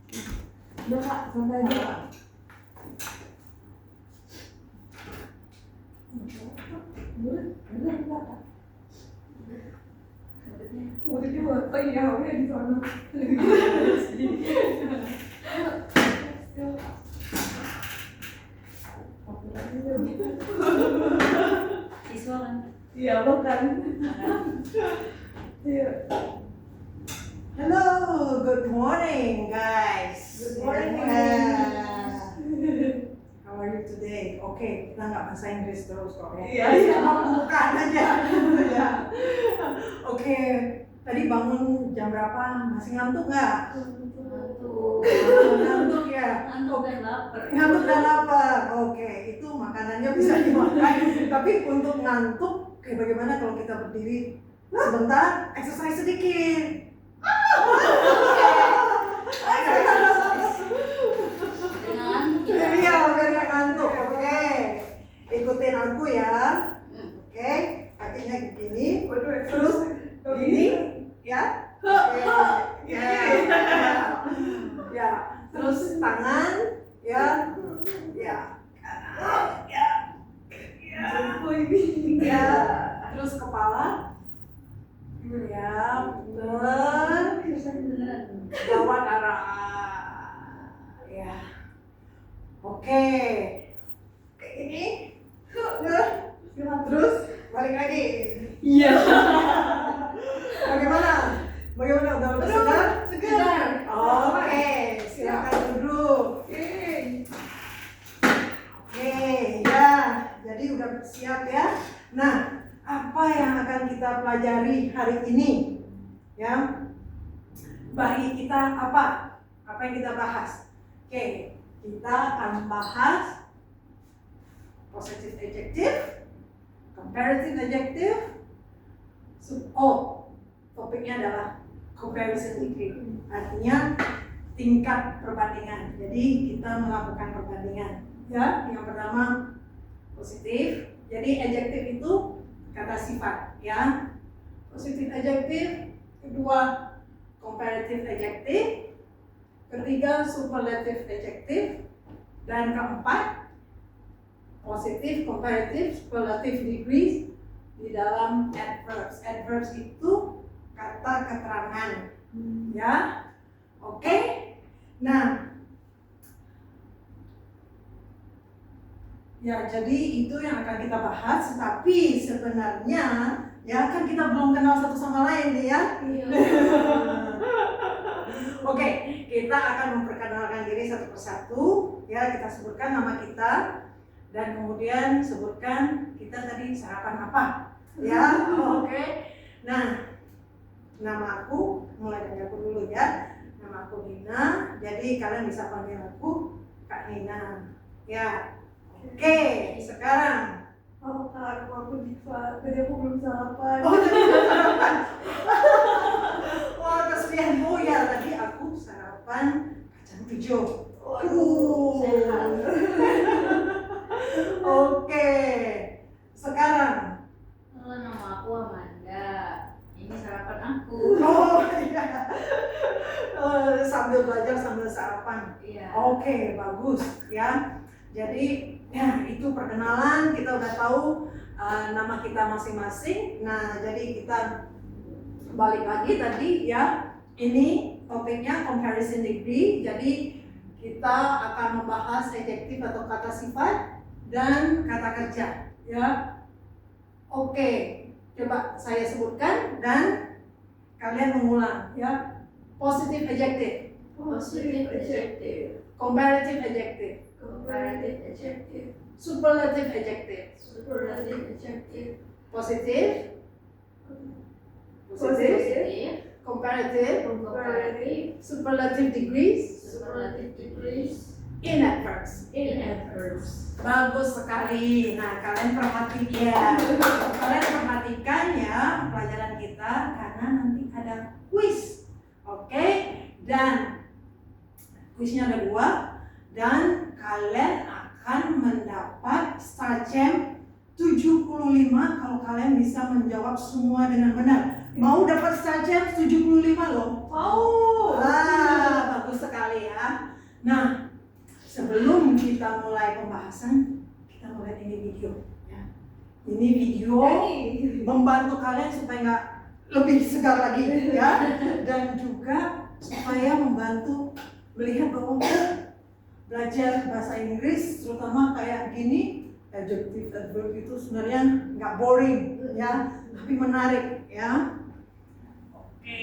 Udah Kak, santai aja Kak. Udah Kak. Udah juga, oh iya, udah di sana. Siswa kan? Iya, bukan. Iya. Hello, good morning guys. Good morning. How are you today? Oke, kita nggak bahasa Inggris terus kok ya. Iya. Pembukaan aja. Ya. Oke, tadi bangun jam berapa? Masih ngantuk nggak? Ngantuk ya. Ngantuk dan lapar. Ngantuk dan lapar. Oke, itu makanannya bisa dimakan. Tapi untuk ngantuk, kayak bagaimana kalau kita berdiri sebentar, exercise sedikit. Iya, biar nggak ngantuk. Oke, ikutin aku ya. Oke, kakinya begini, terus gini, ya. Oke, ya. Terus tangan, ya, ya, ya. Terus kepala, ya, jawab arah, ya. Oke, kayak gini, terus balik lagi. Iya. Bagaimana? Bagaimana? Udah lebih segar? Segar. Oke, silakan duduk. Oke, ya. Jadi udah siap ya. Nah, apa yang akan kita pelajari hari ini? Ya, bagi kita apa? Apa yang kita bahas? Oke, kita akan bahas possessive adjective, comparative adjective. Topiknya adalah comparison degree. Artinya tingkat perbandingan. Jadi kita melakukan perbandingan. Ya, yang pertama positif. Jadi adjective itu kata sifat, ya. Positive adjective. Kedua comparative adjective. Ketiga superlative adjective. Dan keempat positive, comparative, superlative degrees di dalam adverbs. Adverbs itu kata keterangan, ya. Oke. Nah, ya jadi itu yang akan kita bahas. Tapi sebenarnya ya kan kita belum kenal satu sama lain nih ya. Oke, kita akan memperkenalkan diri satu persatu. Ya, kita sebutkan nama kita dan kemudian sebutkan kita tadi sarapan apa. Ya, oke. Nah, nama aku, mulai dari aku dulu ya. Nama aku Nina. Jadi kalian bisa panggil aku Kak Nina. Ya. Oke, sekarang. Oh Kak, aku Diva. Tadi aku belum sarapan. Oh, tadi belum sarapan. Wah, kesedihan. Oh ya, tadi aku sarapan kacang hijau. Sehat. Oke. Sekarang. Halo, nama aku Amanda. Ini sarapan aku. Oh iya. Sambil belajar sambil sarapan. Iya. Oke, bagus ya. Jadi ya itu perkenalan, kita udah tahu nama kita masing-masing. Nah, jadi kita balik lagi tadi ya. Ini topiknya comparison degree. Jadi kita akan membahas adjektif atau kata sifat dan kata kerja ya. Oke, coba saya sebutkan dan kalian mengulang ya. Positive adjective, Positive adjective. comparative adjective, Comparative adjective. superlative adjective. Superlative adjective. Positive, Positive. comparative, Comparative. superlative degrees, Superlative degrees. in adverbs. In adverbs. Bagus sekali. Nah, kalian perhatikan ya pelajaran kita karena nanti ada quiz. Oke? Dan quiznya ada 2 dan kalian akan mendapat Starchamp 75 kalau kalian bisa menjawab semua dengan benar. Mau dapat Starchamp 75 loh? Oh. Bagus sekali ya. Nah, sebelum kita mulai pembahasan, kita mulai ini video. Ya. Ini video membantu kalian supaya nggak lebih segar lagi, ya, dan juga supaya membantu melihat bahwa belajar bahasa Inggris, terutama kayak gini, adjective adverb itu sebenarnya nggak boring, ya, tapi menarik, ya. Oke.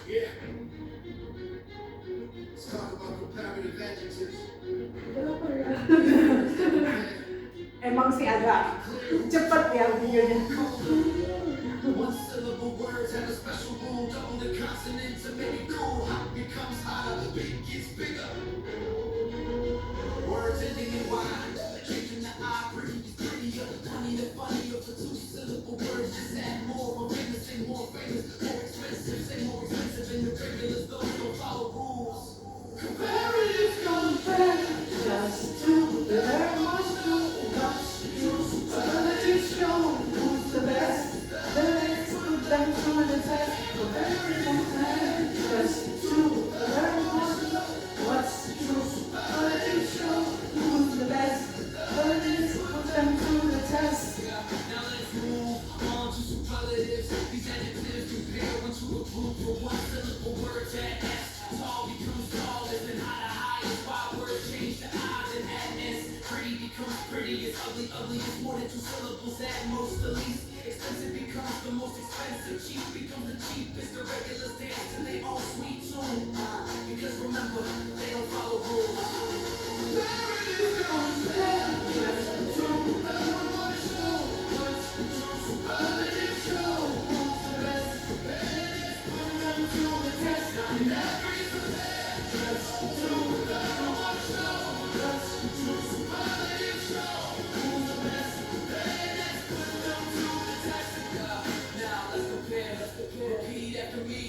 Yeah. Let's talk about comparative adjectives. Emang sih agak cepet ya videonya. One syllable words have a special rule. Double the consonant to make it cool. Hot becomes hotter, big gets bigger. Words ending in Y, changing the I, pretty is prettier. Funny the funnier for two syllable words. Just add more, famous, say more famous, more expensive, say more expensive than the regulars. Those don't follow rules. Comparatives compare just to learn what's true, what's true. Superlatives show who's the best. Let's put them through the test. Comparatives compare just to learn what's true. Superlatives show who's the best. Let's put them through the test. Now let's move on to superlatives. These adjectives compare one to a group for one syllable words at S. Tall becomes tallest and high to highest. Why words change to I's and adness. Pretty becomes prettiest, ugly, ugly is more than two syllables at most the least. Expensive becomes the most expensive, cheap becomes the cheapest. The regulars dance and they all sweet tune. Because remember, they don't follow rules. Comparatives compare just to learn what's true, what's true. Superlatives show who's the best. Let's put them to the test. And every compare just to learn what's true, what's true. Superlatives show who's the best. Let's put them to the test. Now let's compare. Repeat after me.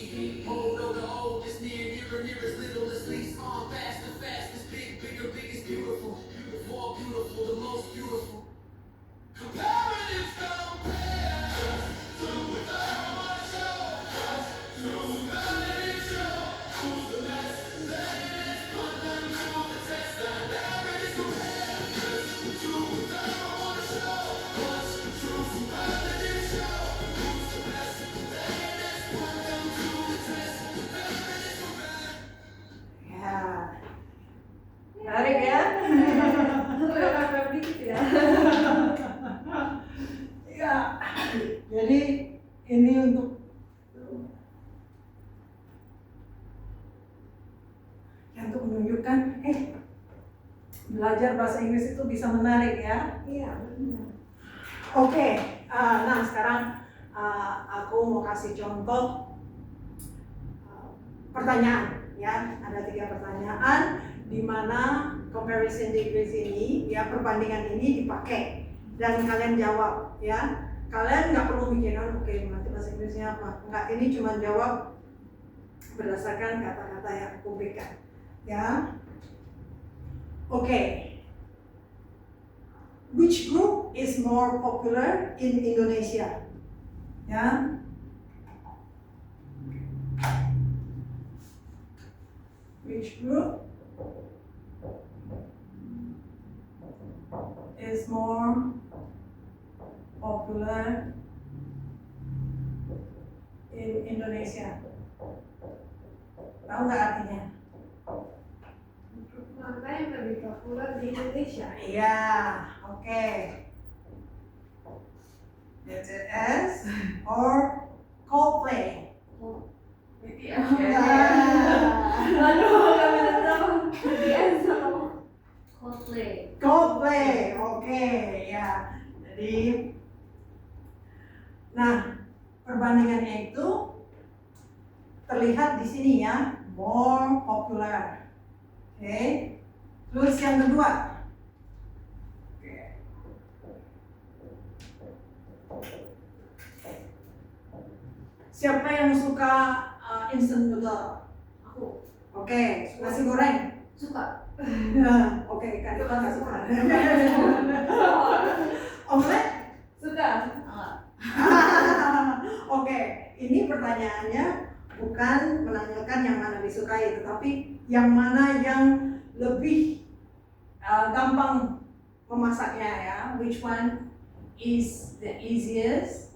Old over old is near, nearer, nearest, littlest, least. On faster, fastest, big, bigger, biggest, beautiful. More beautiful, the most beautiful. Comparatives compare just to learn what's true, what's true. Superlatives show who's the best. Let's put them to the test. Comparatives compare just to learn what's true, what's true. Superlatives show who's the best. Let's put them to the test. Comparatives compare. Ya, menarik ya. Rap dikit ya. Ya, jadi ini untuk menunjukkan, belajar bahasa Inggris itu bisa menarik ya. Iya, benar. Oke, nah sekarang aku mau kasih contoh pertanyaan ya. Ada 3 pertanyaan di mana comparison degrees ini ya, perbandingan ini dipakai dan kalian jawab ya. Kalian nggak perlu mikirin oke nanti bahasa Inggrisnya apa. Enggak, ini cuma jawab berdasarkan kata-kata yang aku berikan ya. Oke. Which group is more popular in Indonesia? Ya. Which group is more popular in Indonesia? Tahu nggak artinya? Mana yang lebih populer di Indonesia? Iya, oke. BTS or Coldplay? BTS. Ya. Aduh, nggak bisa tahu. BTS sama Coldplay. Coldplay, oke ya. Jadi, nah perbandingannya itu terlihat di sini ya, more popular. Oke. Terus yang kedua. Oke. Siapa yang suka instant noodle? aku. Oke, nasi goreng. Suka. Oke, Kak Dita nggak suka. Omelet? Suka. Enggak. Oke, ini pertanyaannya bukan menanyakan yang mana disukai, tetapi yang mana yang lebih gampang memasaknya ya. Which one is the easiest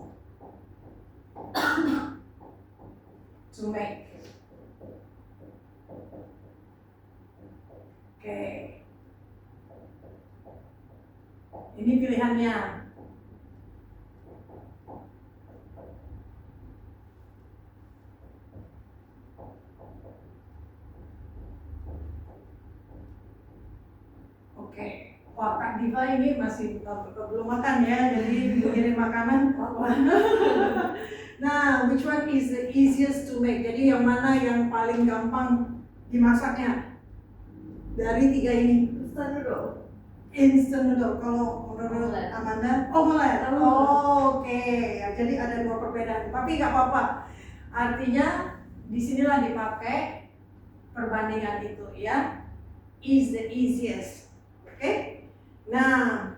to make? Oke. Ini pilihannya. Oke. Wah, Kak Diva ini masih belum makan ya, jadi mikirin makanan. Nah, which one is the easiest to make? Jadi yang mana yang paling gampang dimasaknya dari tiga ini? Instant noodle. Instant noodle. Kalau menurut Omelet. Amanda, omelet. Oh. Oke, ya, jadi ada dua perbedaan. Tapi nggak apa-apa. Artinya disinilah dipakai perbandingan itu ya. Is the easiest. Oke. Nah,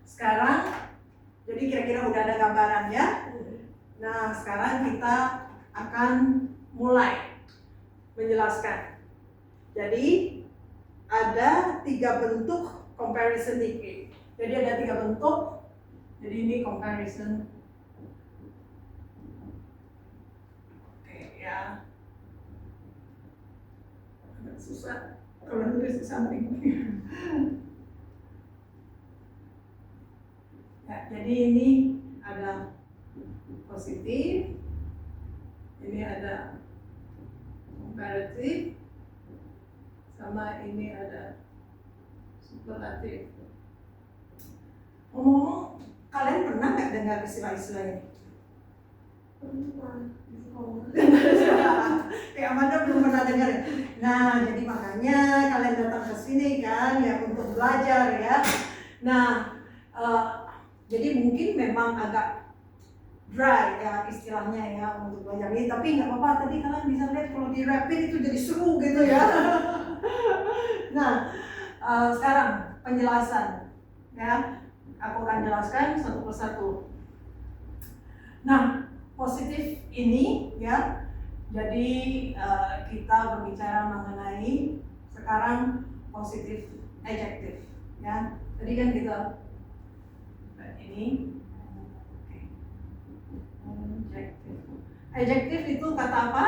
sekarang jadi kira-kira udah ada gambaran ya. Nah, sekarang kita akan mulai menjelaskan. Jadi ada 3 bentuk comparison degree. Jadi ada 3 bentuk. Jadi ini comparison. Oke ya. Agak susah kalau nulis di samping. Ya, jadi ini ada positif, ini ada comparative, sama ini ada superlatif. Ngomong-ngomong, kalian pernah nggak dengar istilah-istilah ini? Pernah di sekolah. Kayak Amanda belum pernah dengar ya? Nah, jadi makanya kalian datang ke sini kan ya untuk belajar ya. Nah, jadi mungkin memang agak dry ya istilahnya ya untuk belajar ini, tapi nggak apa-apa. Tadi kalian bisa lihat kalau di rapid itu jadi seru gitu ya. Nah, sekarang penjelasan ya, aku akan jelaskan satu persatu. Nah, positif ini ya, jadi kita berbicara mengenai sekarang positif adjektif ya. Tadi kan kita ini adjektif itu kata apa?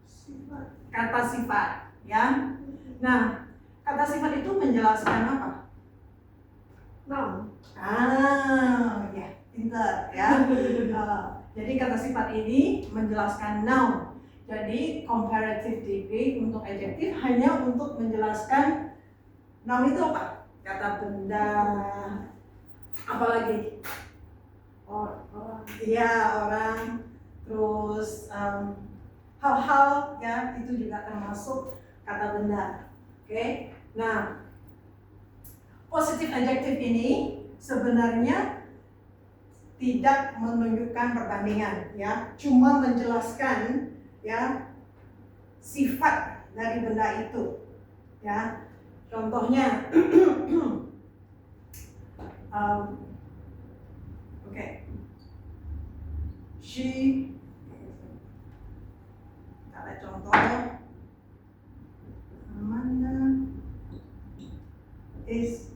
Sifat. Kata sifat ya. Nah, kata sifat itu menjelaskan apa? Noun. Ya, pintar ya. Jadi kata sifat ini menjelaskan noun. Jadi comparative degree untuk adjektif hanya untuk menjelaskan noun itu apa? Kata benda, apalagi? Orang. Iya, orang. Terus hal-hal ya, itu juga termasuk kata benda. Oke. Nah, positive adjective ini sebenarnya tidak menunjukkan perbandingan ya, cuma menjelaskan ya sifat dari benda itu ya. Contohnya oke. She, ada contohnya, Amanda is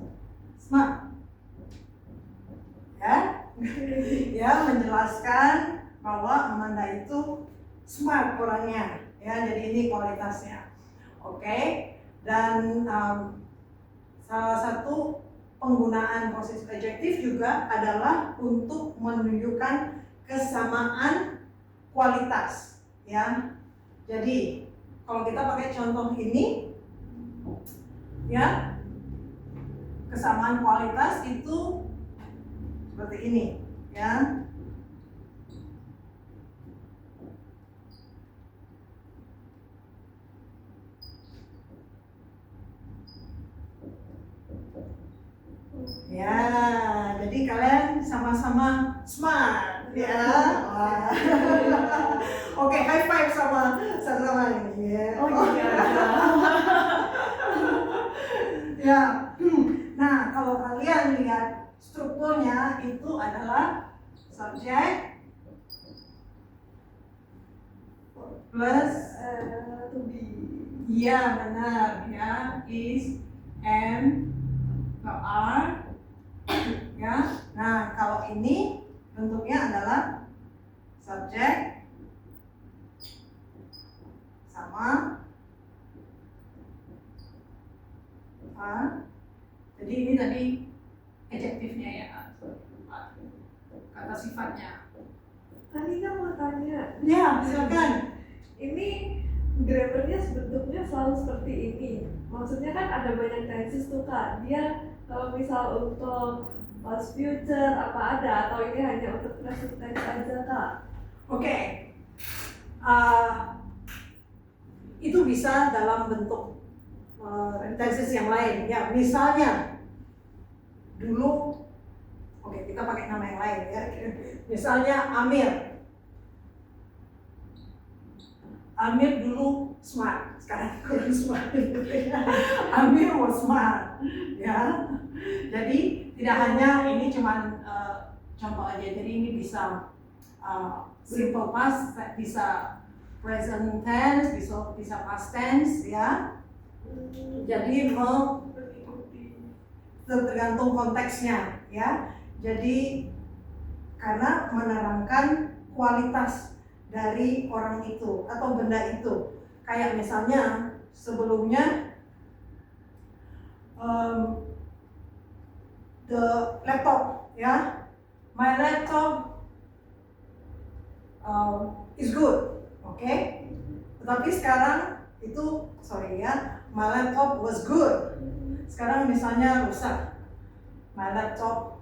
smart ya. Ya, menjelaskan bahwa Amanda itu smart orangnya ya, jadi ini kualitasnya. Oke. Dan salah satu penggunaan positive adjective juga adalah untuk menunjukkan kesamaan kualitas ya. Jadi kalau kita pakai contoh ini ya, kesamaan kualitas itu seperti ini ya. Ya, jadi kalian sama-sama smart ya. Wah. Oke, high five sama ini ya. Oh iya. Ya. Nah, kalau kalian lihat strukturnya itu adalah subjek, plus To be. iya benar ya, is, am, are ya. Nah kalau ini bentuknya adalah subjek sama jadi ini tadi adjektifnya ya, kata sifatnya. Tadi kan mau tanya, Ya silakan. ini grammarnya bentuknya selalu seperti ini. Maksudnya kan ada banyak tenses tuh Kak. Dia kalau misal untuk past future apa ada atau ini hanya untuk present tense aja Kak? Oke. Itu bisa dalam bentuk tenses yang lain ya. Misalnya dulu, oke kita pakai nama yang lain ya. Misalnya Amir dulu smart, sekarang kurang smart. Amir was smart ya. Jadi tidak hanya ini cuman contoh aja. Jadi ini bisa simple past, bisa present tense, bisa past tense ya. Jadi tergantung konteksnya ya. Jadi karena menerangkan kualitas dari orang itu atau benda itu. Kayak misalnya sebelumnya the laptop ya, my laptop is good, oke? Tetapi sekarang itu my laptop was good. Sekarang misalnya rusak, my laptop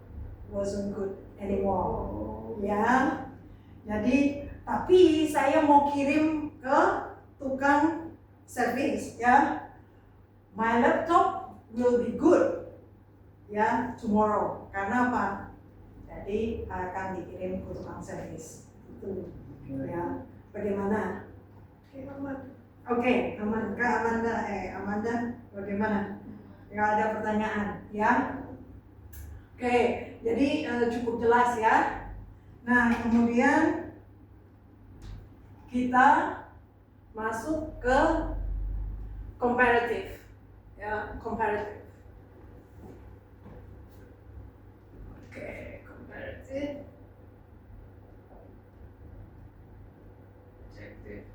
wasn't good anymore, ya. Jadi tapi saya mau kirim ke tukang servis, ya. My laptop will be good, ya, tomorrow. Karena apa? Jadi akan dikirim ke tukang servis. Itu, ya. Bagaimana? Oke, aman. Kak Amanda, bagaimana? Nggak ada pertanyaan, ya? Oke, jadi cukup jelas ya. Nah, kemudian kita masuk ke comparative, ya, comparative. Oke, comparative. Adjective.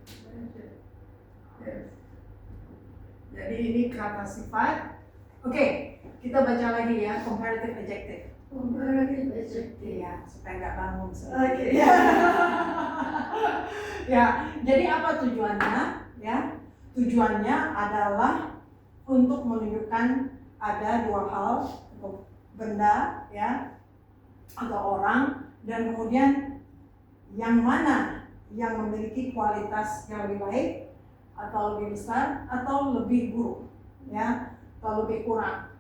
Yes. Jadi ini kata sifat. Oke, kita baca lagi ya, comparative adjective. Comparative adjective. Ya, supaya nggak bangun. Oke. Ya, jadi apa tujuannya? Ya, tujuannya adalah untuk menunjukkan ada dua hal, benda, ya, atau orang, dan kemudian yang mana yang memiliki kualitas yang lebih baik, atau lebih besar, atau lebih buruk, ya, atau lebih kurang.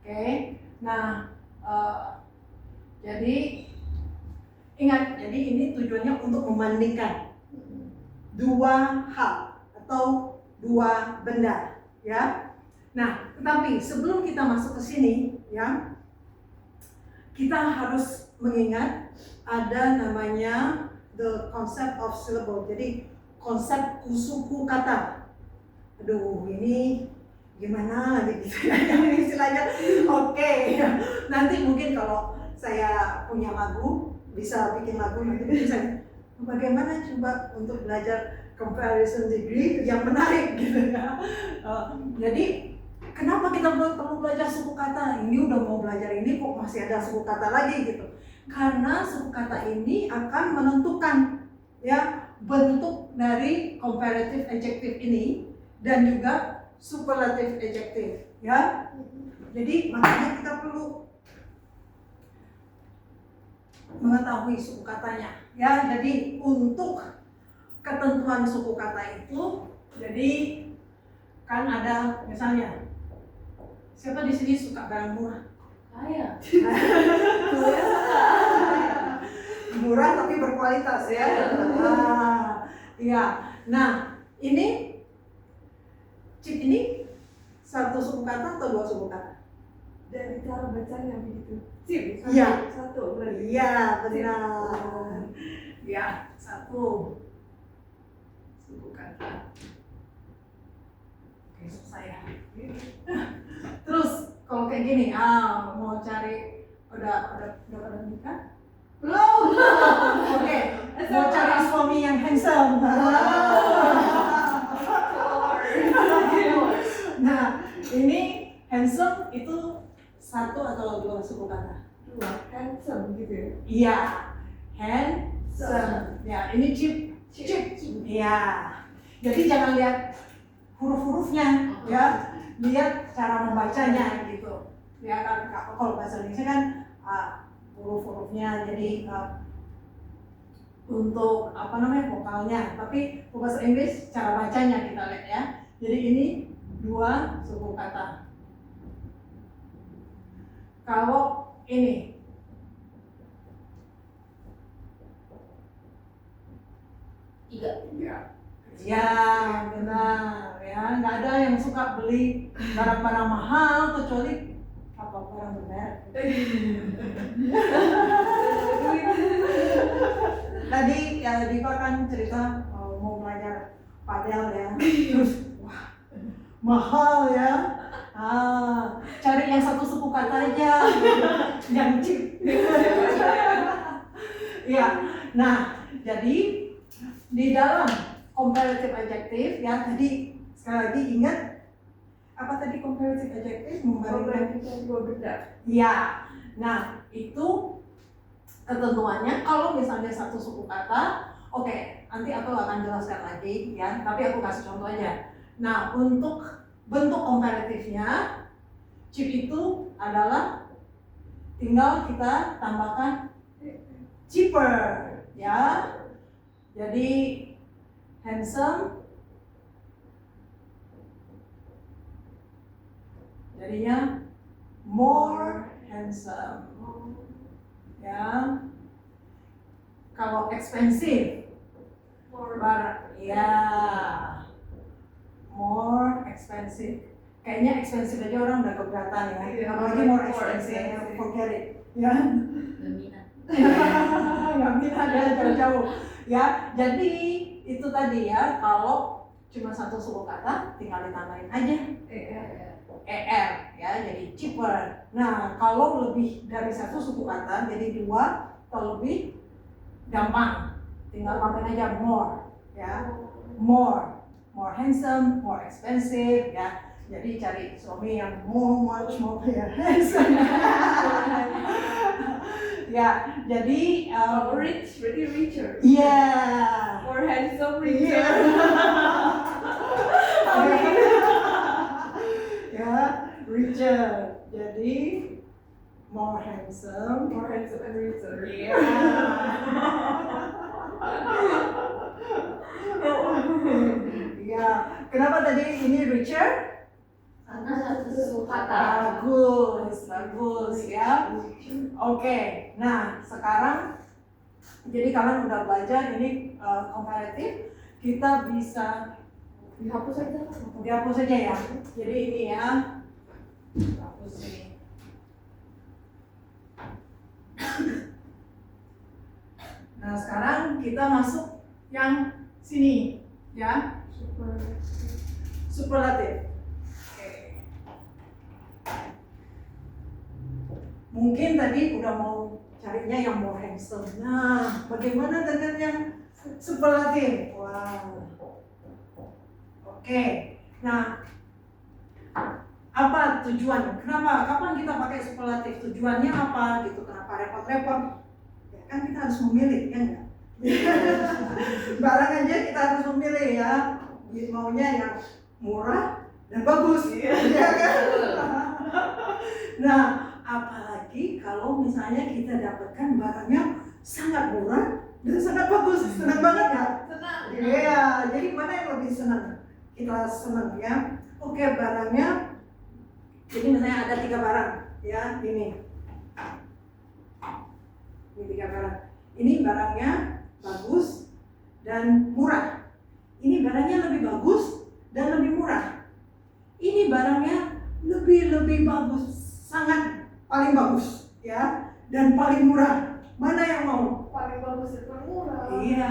Oke, nah. Jadi ingat, jadi ini tujuannya untuk membandingkan dua hal atau dua benda, ya. Nah, tetapi sebelum kita masuk ke sini, ya, kita harus mengingat ada namanya the concept of syllable. Jadi konsep suku kata. Aduh, ini gimana nanti gitu istilahnya. Oke. Nanti mungkin kalau saya punya lagu, bisa bikin lagu nanti bisa bagaimana coba untuk belajar comparison degree yang menarik gitu ya. Jadi kenapa kita perlu belajar suku kata? Ini udah mau belajar ini kok masih ada suku kata lagi gitu. Karena suku kata ini akan menentukan ya bentuk dari comparative adjective ini dan juga superlative adjective, ya. Jadi makanya kita perlu mengetahui suku katanya, ya. Jadi untuk ketentuan suku kata itu, jadi kan ada misalnya siapa di sini suka barang murah? Saya. Murah tapi berkualitas, ya. Iya. Nah, ini chip ini satu suku kata atau dua suku kata? Dari cara bacanya begitu. Chip. Iya. Satu berarti. Iya, benar. Ya, satu suku kayak gini, mau cari udah pada nikah? Belum. Oke, mau cari suami yang handsome. Nah, ini handsome itu satu atau dua suku kata? Dua, handsome gitu ya. Iya, handsome. Ya, ini chip. Iya. Jadi jangan lihat huruf-hurufnya, ya. Lihat cara membacanya gitu. Ya kan, kalau bahasa Indonesia kan huruf-hurufnya, jadi untuk vokalnya. Tapi bahasa Inggris cara bacanya kita lihat ya. Jadi ini dua suku kata. Kalau ini Tiga. ya benar ya, nggak ada yang suka beli barang-barang mahal kecuali barang bermerek. Tadi ya Diva kan cerita mau belajar padel ya, terus wah mahal ya, cari yang satu suku kata aja, yang cheap. Ya, nah jadi di dalam comparative adjective ya, tadi sekali lagi ingat apa tadi comparative adjective, Membandingkan dua benda. ya. Nah itu ketentuannya kalau misalnya satu suku kata, oke, nanti aku akan jelaskan lagi ya, tapi aku kasih contoh aja. Nah untuk bentuk komparatifnya, chip itu adalah tinggal kita tambahkan cheaper ya. Jadi handsome jadinya more handsome ya. Kalau expensive barang ya more expensive. Kayaknya expensive aja orang udah keberatan ya. Iya, Apalagi more more expensive, expensive. forget it ya. Gak minat. Nggak bisa ada jauh-jauh ya. Jadi itu tadi ya, kalau cuma satu suku kata tinggal ditambahin aja er ya, jadi cheaper. Nah kalau lebih dari satu suku kata jadi dua atau lebih, gampang tinggal tambahin aja more ya, more handsome, more expensive ya. Jadi cari suami yang much more ya, handsome. Ya, jadi rich, berarti richer. iya. More handsome, richer. Ya, richer. Jadi more handsome. More handsome and richer. Iya. Iya. Kenapa tadi ini richer? Karena satu suku kata. Bagus ya. Oke, nah sekarang jadi kalian udah belajar ini komparatif, kita bisa Dihapus aja. dihapus aja ya. Jadi ini ya, hapus ini. Nah sekarang kita masuk yang sini ya, superlatif. Mungkin tadi udah mau carinya yang more handsome. Nah, bagaimana dengan yang superlatif? Wow. Oke. Nah, apa tujuan? Kenapa? Kapan kita pakai superlatif? Tujuannya apa? Gitu. Kenapa repot-repot? Ya kan kita harus memilih, ya enggak? Barang aja kita harus memilih ya. Maunya yang murah dan bagus, ya kan? Nah, apalagi kalau misalnya kita dapatkan barangnya sangat murah dan sangat bagus, senang banget ya? Senang. Iya, jadi mana yang lebih senang? Kita senang ya. Oke, barangnya, jadi misalnya ada 3 barang ya, ini 3 barang. Ini barangnya bagus dan murah. Ini barangnya lebih bagus dan lebih murah. Ini barangnya lebih bagus, sangat paling bagus ya, dan paling murah. Mana yang mau? Paling bagus itu murah. Iya.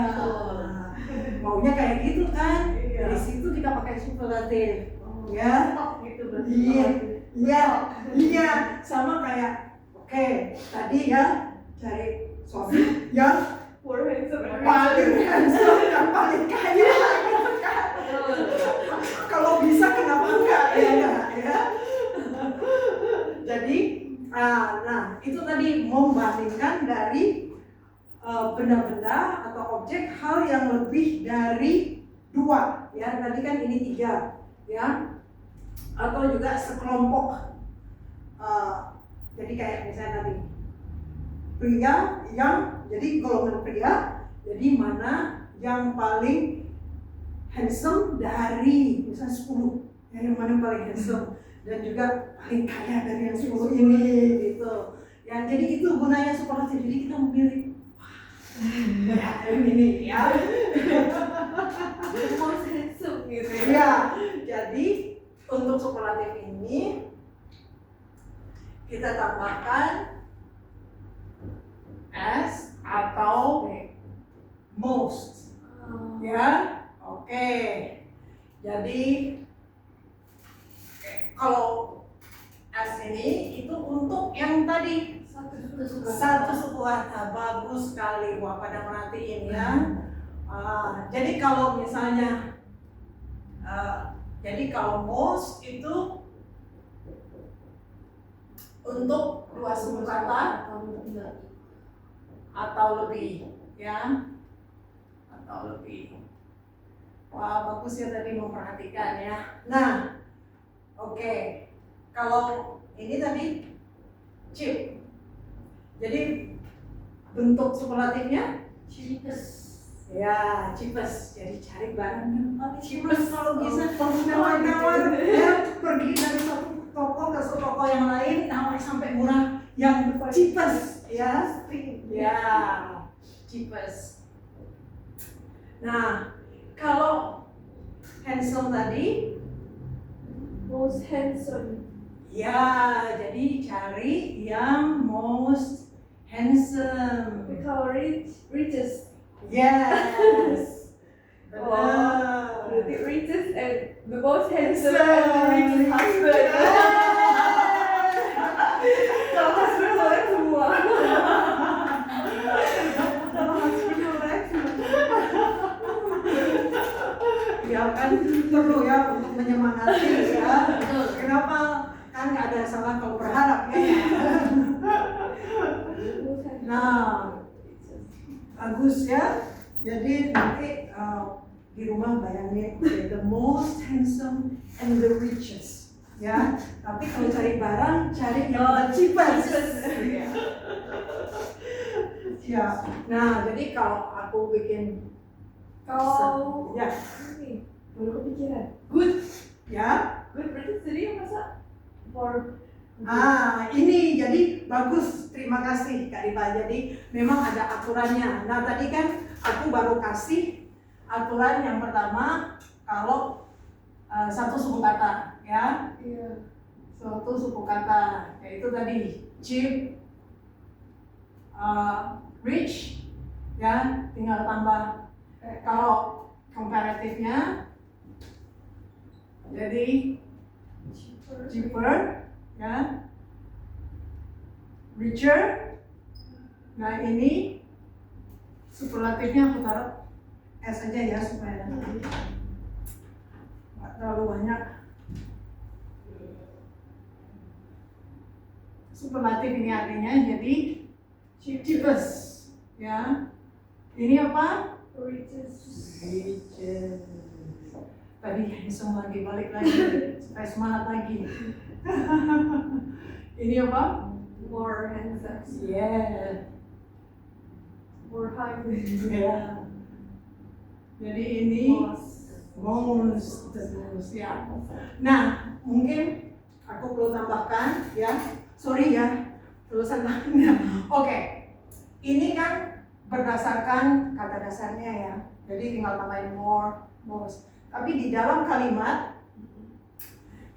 Maunya kayak gitu kan? Iya. Dari situ kita pakai superlatif. Oh, Ya. top gitu berarti. Iya. Iya, sama kayak oke, tadi ya cari suami yang More handsome and paling handsome, yang paling kaya gitu kan. Kalau bisa kenapa enggak ya. Jadi nah itu tadi membandingkan dari benda-benda atau objek hal yang lebih dari dua ya. Tadi kan ini 3 ya, atau juga sekelompok. Jadi kayak misalnya tadi pria yang, jadi golongan pria, jadi mana yang paling handsome dari misalnya 10 ya, yang mana yang paling handsome dan juga paling kaya dari yang 10 ini gitu ya. Jadi itu gunanya superlatif, jadi kita memilih ya ini ya. most handsome gitu ya. Ya, jadi untuk superlatif ini kita tambahkan S atau most ya. Oke. Jadi kalau S ini itu untuk yang tadi satu suku kata. Bagus sekali, wah pada merhatiin ya. Jadi kalau misalnya jadi kalau most itu untuk 2 suku kata atau lebih ya, atau lebih. Wah bagus ya tadi memperhatikan ya. Nah oke, kalau ini tadi cheap, jadi bentuk superlatifnya ya cheapest, jadi cari barang yang paling cheapest kalau bisa. Nawar-nawar ya, pergi dari satu toko ke satu toko yang lain, nawar sampai murah yang cheapest ya. Ya cheapest. Nah kalau handsome tadi Most handsome. ya, jadi cari yang most handsome. We call richest. Yes. Wow. Benar. The richest and the most handsome and the richest husband. Kalau husband like semua. Kalau husband like semua. Ya kan perlu ya untuk menyemangati ya. Kenapa kan nggak ada salah kalau berharap ya. Nah bagus ya. Jadi nanti di rumah bayangin the most handsome and the richest ya. Tapi kalau cari barang cari yang cheapest. Ya. Nah jadi kalau aku bikin Kalau ya ini baru kepikiran. Good. ya. Good berarti jadi masa for Ini jadi bagus, terima kasih Kak Rifa. Jadi memang ada aturannya. Nah tadi kan aku baru kasih aturan yang pertama kalau satu suku kata ya, Iya. suatu suku kata yaitu tadi cheap, rich ya, tinggal tambah kalau komparatifnya jadi cheaper ya, richer. Nah ini superlatifnya aku taruh S aja ya supaya nggak terlalu banyak. Superlatif ini artinya jadi cheapest ya. Ini apa? Richest. Riches. Tadi handsome lagi, balik lagi supaya semangat lagi. Ini apa? More handsome. Yeah. More high. Ya. Jadi ini most ya. Nah, mungkin aku perlu tambahkan ya. Sorry ya, tulisan tangannya. Oke. Ini kan berdasarkan kata dasarnya ya. Jadi tinggal tambahin more, most. Tapi di dalam kalimat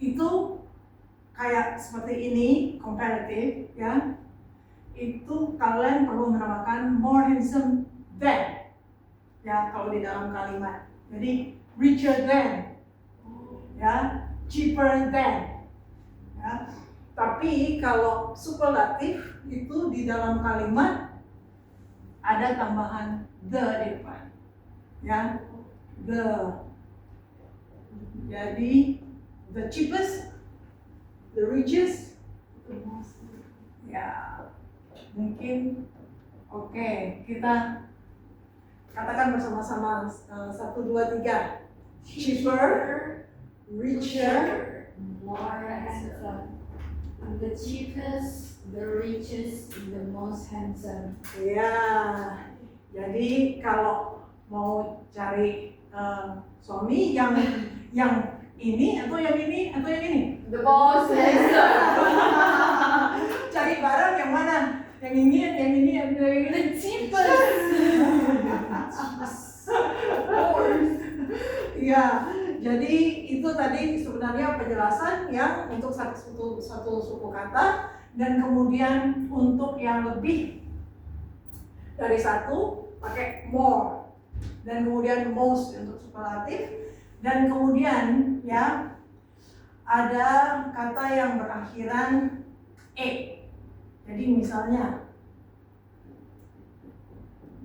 itu kayak seperti ini, comparative ya. Itu kalian perlu menambahkan more handsome than ya kalau di dalam kalimat. Jadi richer than ya, cheaper than ya. Tapi kalau superlatif itu di dalam kalimat ada tambahan the di depan, ya, the. Jadi the cheapest, the richest, ya mungkin. Oke, kita katakan bersama-sama 1, 2, 3. Cheaper, richer, More handsome. The cheapest, the richest, the most handsome. ya. Jadi kalau mau cari suami yang ini atau yang ini atau yang ini, The most handsome. cari barang yang mana? Yang ini, yang ini, yang ini. The cheapest. Ya, jadi itu tadi sebenarnya penjelasan yang untuk satu suku kata, dan kemudian untuk yang lebih dari satu pakai more, dan kemudian most untuk superlatif, dan kemudian ya ada kata yang berakhiran e. Jadi misalnya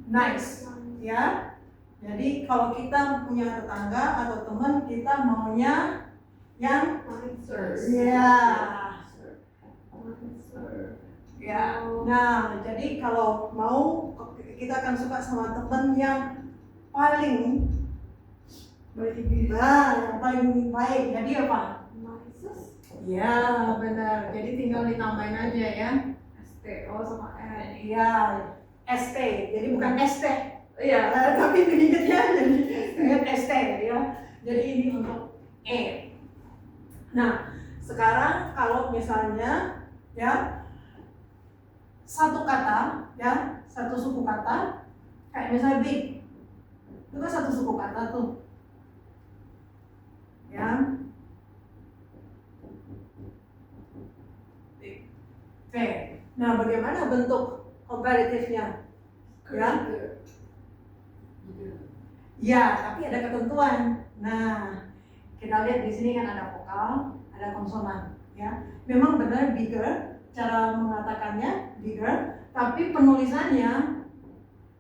nice, ya. Jadi kalau kita punya tetangga atau teman, kita maunya yang ya. Ya. Nah, jadi kalau mau kita akan suka sama teman yang paling yang paling baik. Jadi apa? Ya, benar. Jadi tinggal ditambahin aja ya. STO sama N. Iya, ST. Jadi bukan ST. Iya. Tapi diingetnya jadi ingat ST ya. Jadi ini untuk E. Nah, sekarang kalau misalnya ya satu kata ya, satu suku kata kayak misalnya big. Itu kan satu suku kata tuh. Ya. Big. Oke. Nah, bagaimana bentuk komparatifnya? Ya. Ya, tapi ada ketentuan. Nah, kita lihat di sini kan ada vokal, ada konsonan, ya. Memang benar bigger, cara mengatakannya bigger, tapi penulisannya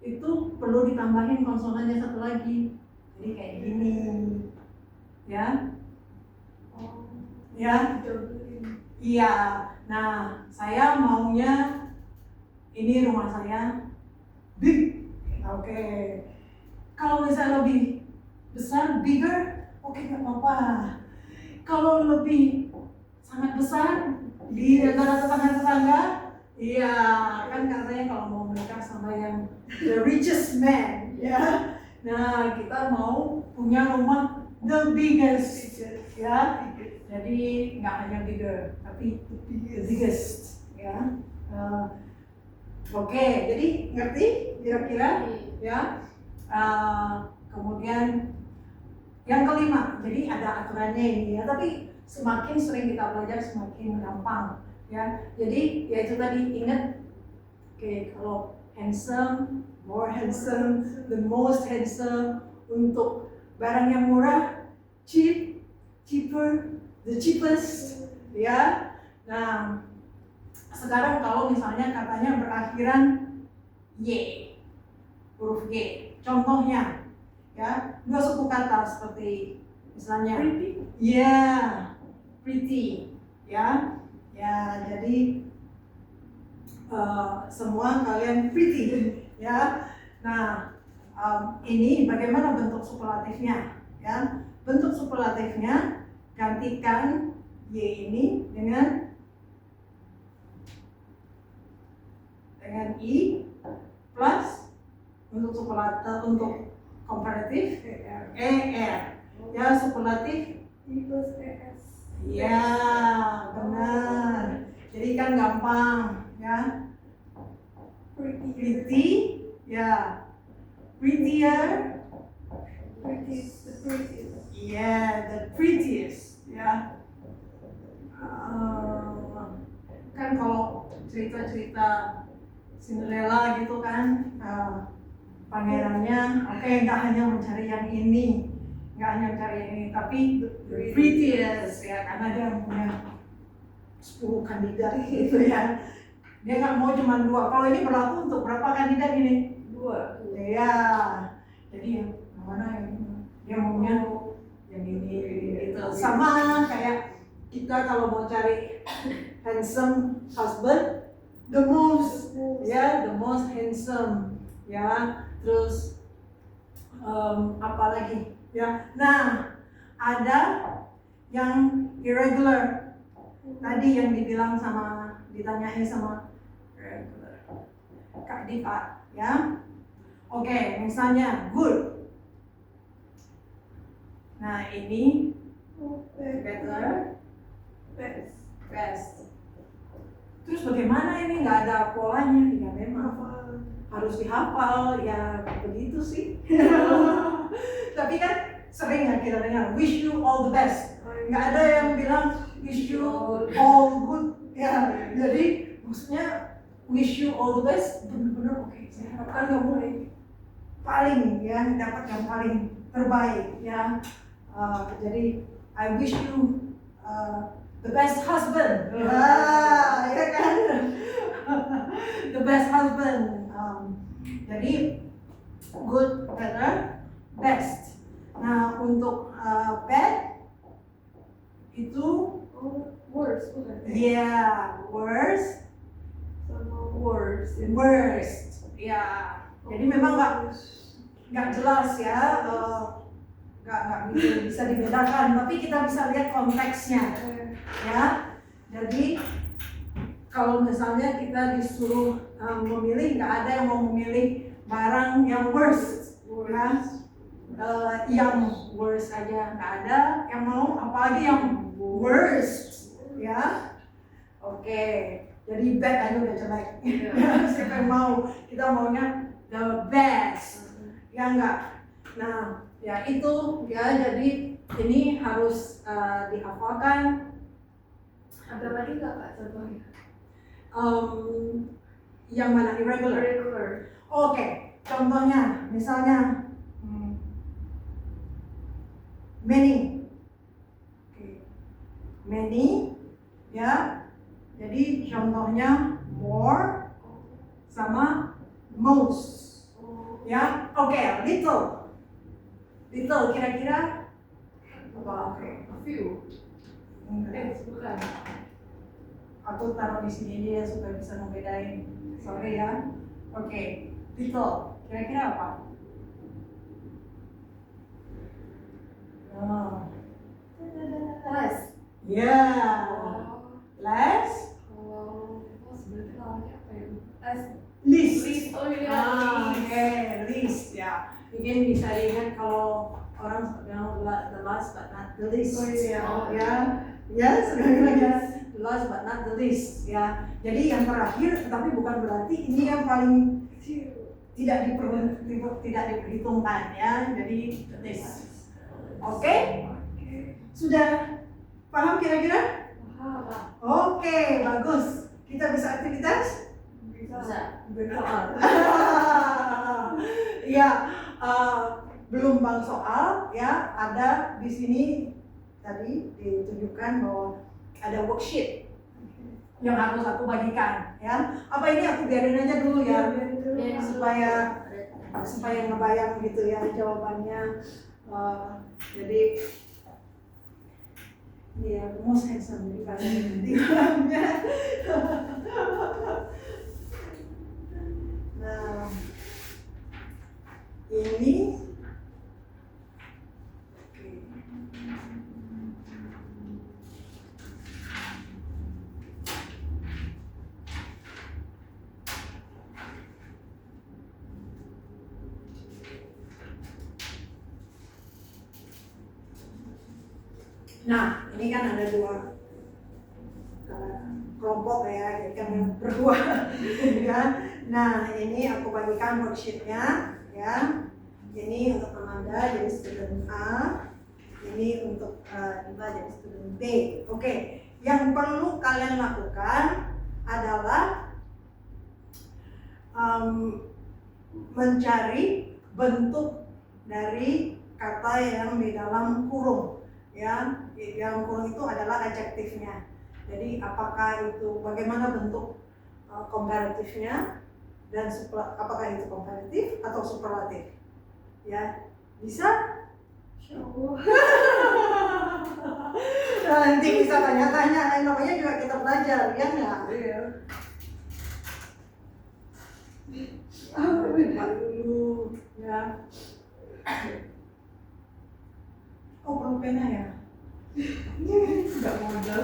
itu perlu ditambahin konsonannya satu lagi. Jadi kayak gini, ya. Ya. Iya. Nah, saya maunya ini rumah saya big. Oke. Kalau misalnya lebih besar, bigger, oke, nggak apa-apa. Kalau lebih sangat besar di antara tetangga-tetangga, iya kan katanya kalau mau menikah sama yang the richest man, ya. Nah, kita mau punya rumah the biggest, ya. Jadi nggak hanya bigger, tapi the biggest, ya. Oke, jadi ngerti kira-kira, ya. Kemudian yang kelima, jadi ada aturannya ini ya, tapi semakin sering kita belajar semakin gampang ya. Jadi ya itu tadi ingat, oke, kalau handsome, more handsome, the most handsome, untuk barang yang murah, cheap, cheaper, the cheapest, ya. Nah, sekarang kalau misalnya katanya berakhiran Y, huruf G. Contohnya, ya, dua suku kata seperti misalnya, Pretty. pretty, ya, jadi semua kalian pretty, ya. Nah, ini bagaimana bentuk superlatifnya, ya? Bentuk superlatifnya gantikan Y ini dengan I plus untuk superlatif, untuk komparatif ER, ya, superlatif I plus ES. ya, benar. Jadi kan gampang ya. Pretty, ya, prettier, Prettiest, the prettiest. yeah, the prettiest, ya. Kan kalau cerita-cerita Cinderella gitu kan, pangerannya nggak hanya mencari yang ini, nggak hanya mencari yang ini, tapi the prettiest, ya, karena dia punya 10 kandidat gitu ya. Dia nggak mau cuma 2. Kalau ini berlaku untuk berapa kandidat ini? 2. Ya, jadi yang mana yang dia maunya yang ini gitu. Sama kayak kita kalau mau cari handsome husband, the most handsome ya. Terus apa lagi ya? Nah, ada yang irregular. Tadi yang dibilang ditanyain sama regular Kak Diva ya. Oke, misalnya good. Nah, ini better, best. Terus bagaimana ini? Nggak ada polanya? Ya memang harus dihafal, ya begitu sih. Tapi kan sering ya kita dengar wish you all the best. Nggak ada yang bilang wish you all good ya. Jadi maksudnya wish you all the best benar-benar oke. Saya harapkan kamu paling ya dapat yang paling terbaik ya. Jadi I wish you the best husband. Ya kan? The best husband. Jadi good, better, best. Nah, untuk bad itu Worst bukan? yeah, worst, Sama worst. worst. Ya, jadi memang nggak jelas ya, nggak bisa dibedakan. Tapi kita bisa lihat konteksnya, ya. Jadi kalau misalnya kita disuruh memilih, nggak ada yang mau memilih barang yang worst, ya. Yang worst aja nggak ada yang mau, apalagi yang worst, ya. Oke, jadi bad aja udah jelek. Siapa yang mau? Kita maunya the best, ya enggak. Nah, ya itu ya. Jadi ini harus dihafalkan. Ada lagi nggak Kak contohnya? Yang mana irregular? Regular. Oke, contohnya misalnya many. Many, ya. Jadi contohnya more sama most, ya. Oke, little. Little kira-kira apa? Oke, A few. enggak. Bukan. Aku taruh di sini dia supaya bisa membedain. Sorry ya. Oke, little kira-kira apa? Oh. Less. Yeah. Less. Kalau berarti lawannya apa ya? Less. Least. Oh iya. Oke, least ya. Mungkin bisa dilihat kalau orang bilang the last but not the least. Oh iya. Ya. Ya, sekali lagi the last but not the least ya. Jadi yang terakhir, tapi bukan berarti ini yang paling tidak diperhitungkan ya. Jadi the least. Oke? Sudah paham kira-kira? Paham. Oke, bagus. Kita bisa aktivitas? Bisa. Iya, belum bang soal ya. Ada di sini tadi ditunjukkan bahwa ada worksheet yang harus aku bagikan ya. Apa ini aku biarin aja dulu ya, supaya ngebayang gitu ya jawabannya. Jadi ya most handsome di dalamnya. Nah, ini nah, ini kan ada 2 kelompok ya, jadi kan berdua ya. Nah, ini aku bagikan worksheetnya ya. Ini untuk Amanda jadi student A, ini untuk Diva jadi student B. Oke, yang perlu kalian lakukan adalah mencari bentuk dari kata yang di dalam kurung ya. Yang kurung itu adalah adjektifnya. Jadi apakah itu bagaimana bentuk komparatifnya dan apakah itu komparatif atau superlatif? Ya, bisa? Insya Allah. Nah, nanti bisa tanya-tanya, namanya juga kita belajar, ya nggak? Iya. Coba dulu, ya. Oh, perlu pena ya? Nggak modal.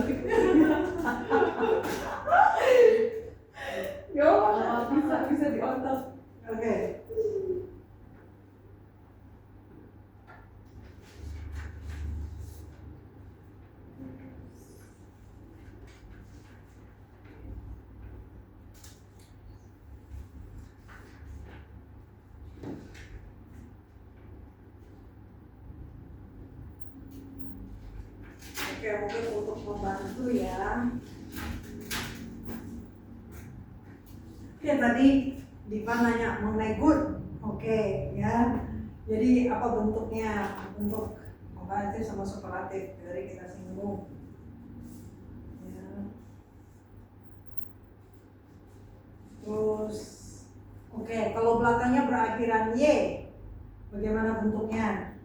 Ya bisa di otak. Oke. Oke, mungkin untuk membantu ya. Oke, tadi Diva nanya mengenai good. Oke, ya. Jadi apa bentuknya? Bentuk komparatif sama superlatif dari kita singgung. Ya. Terus, oke, kalau belakangnya berakhiran Y, bagaimana bentuknya?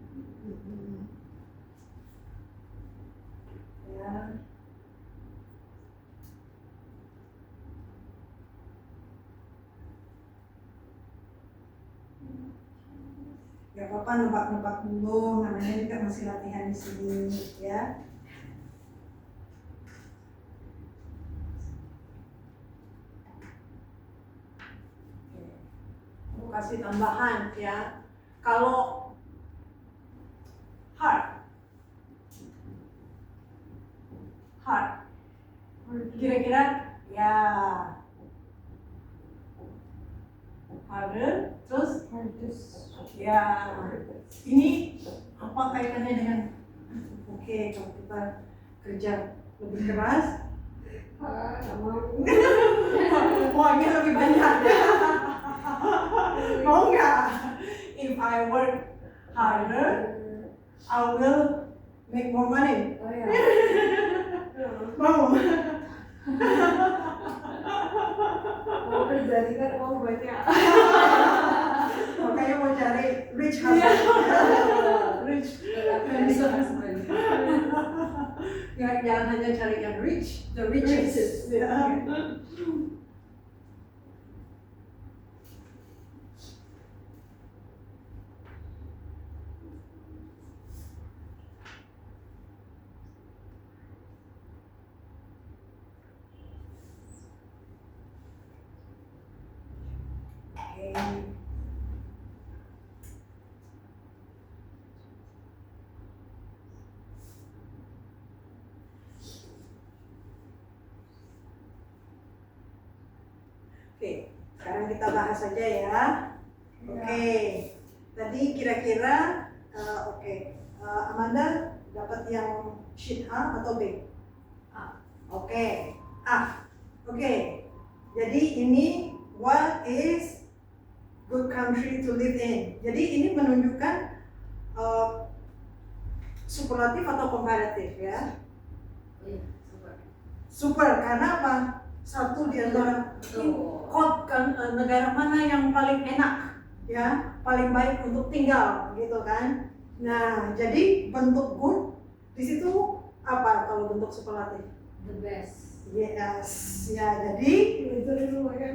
Ya. Gak apa-apa nebak-nebak dulu, namanya juga masih latihan di sini, ya. Aku kasih tambahan ya. Kalau hard, kira-kira ya harder, terus ya ini apa kaitannya dengan oke, kalau kita kerja lebih keras uangnya lebih banyak. Mau nggak? If I work harder, I will make more money. Oh ya. Mau? Mau kerja kan uang banyak. Makanya mau cari rich husband. Rich. Ya, jangan hanya cari yang rich, the richest. Ya. Oke. Oke, sekarang kita bahas saja ya. Oke, tadi kira-kira Amanda dapat yang sheet A atau B? A. Oke, A. Oke, jadi ini what is good country to live in? Jadi ini menunjukkan superlatif atau komparatif ya? Oh iya, super. Super, karena apa? Satu di antara negara mana yang paling enak, ya, paling baik untuk tinggal, gitu kan? Nah, jadi bentuk good di situ apa kalau bentuk superlatif? The best. Yes, ya. Jadi, Belajar dulu kan.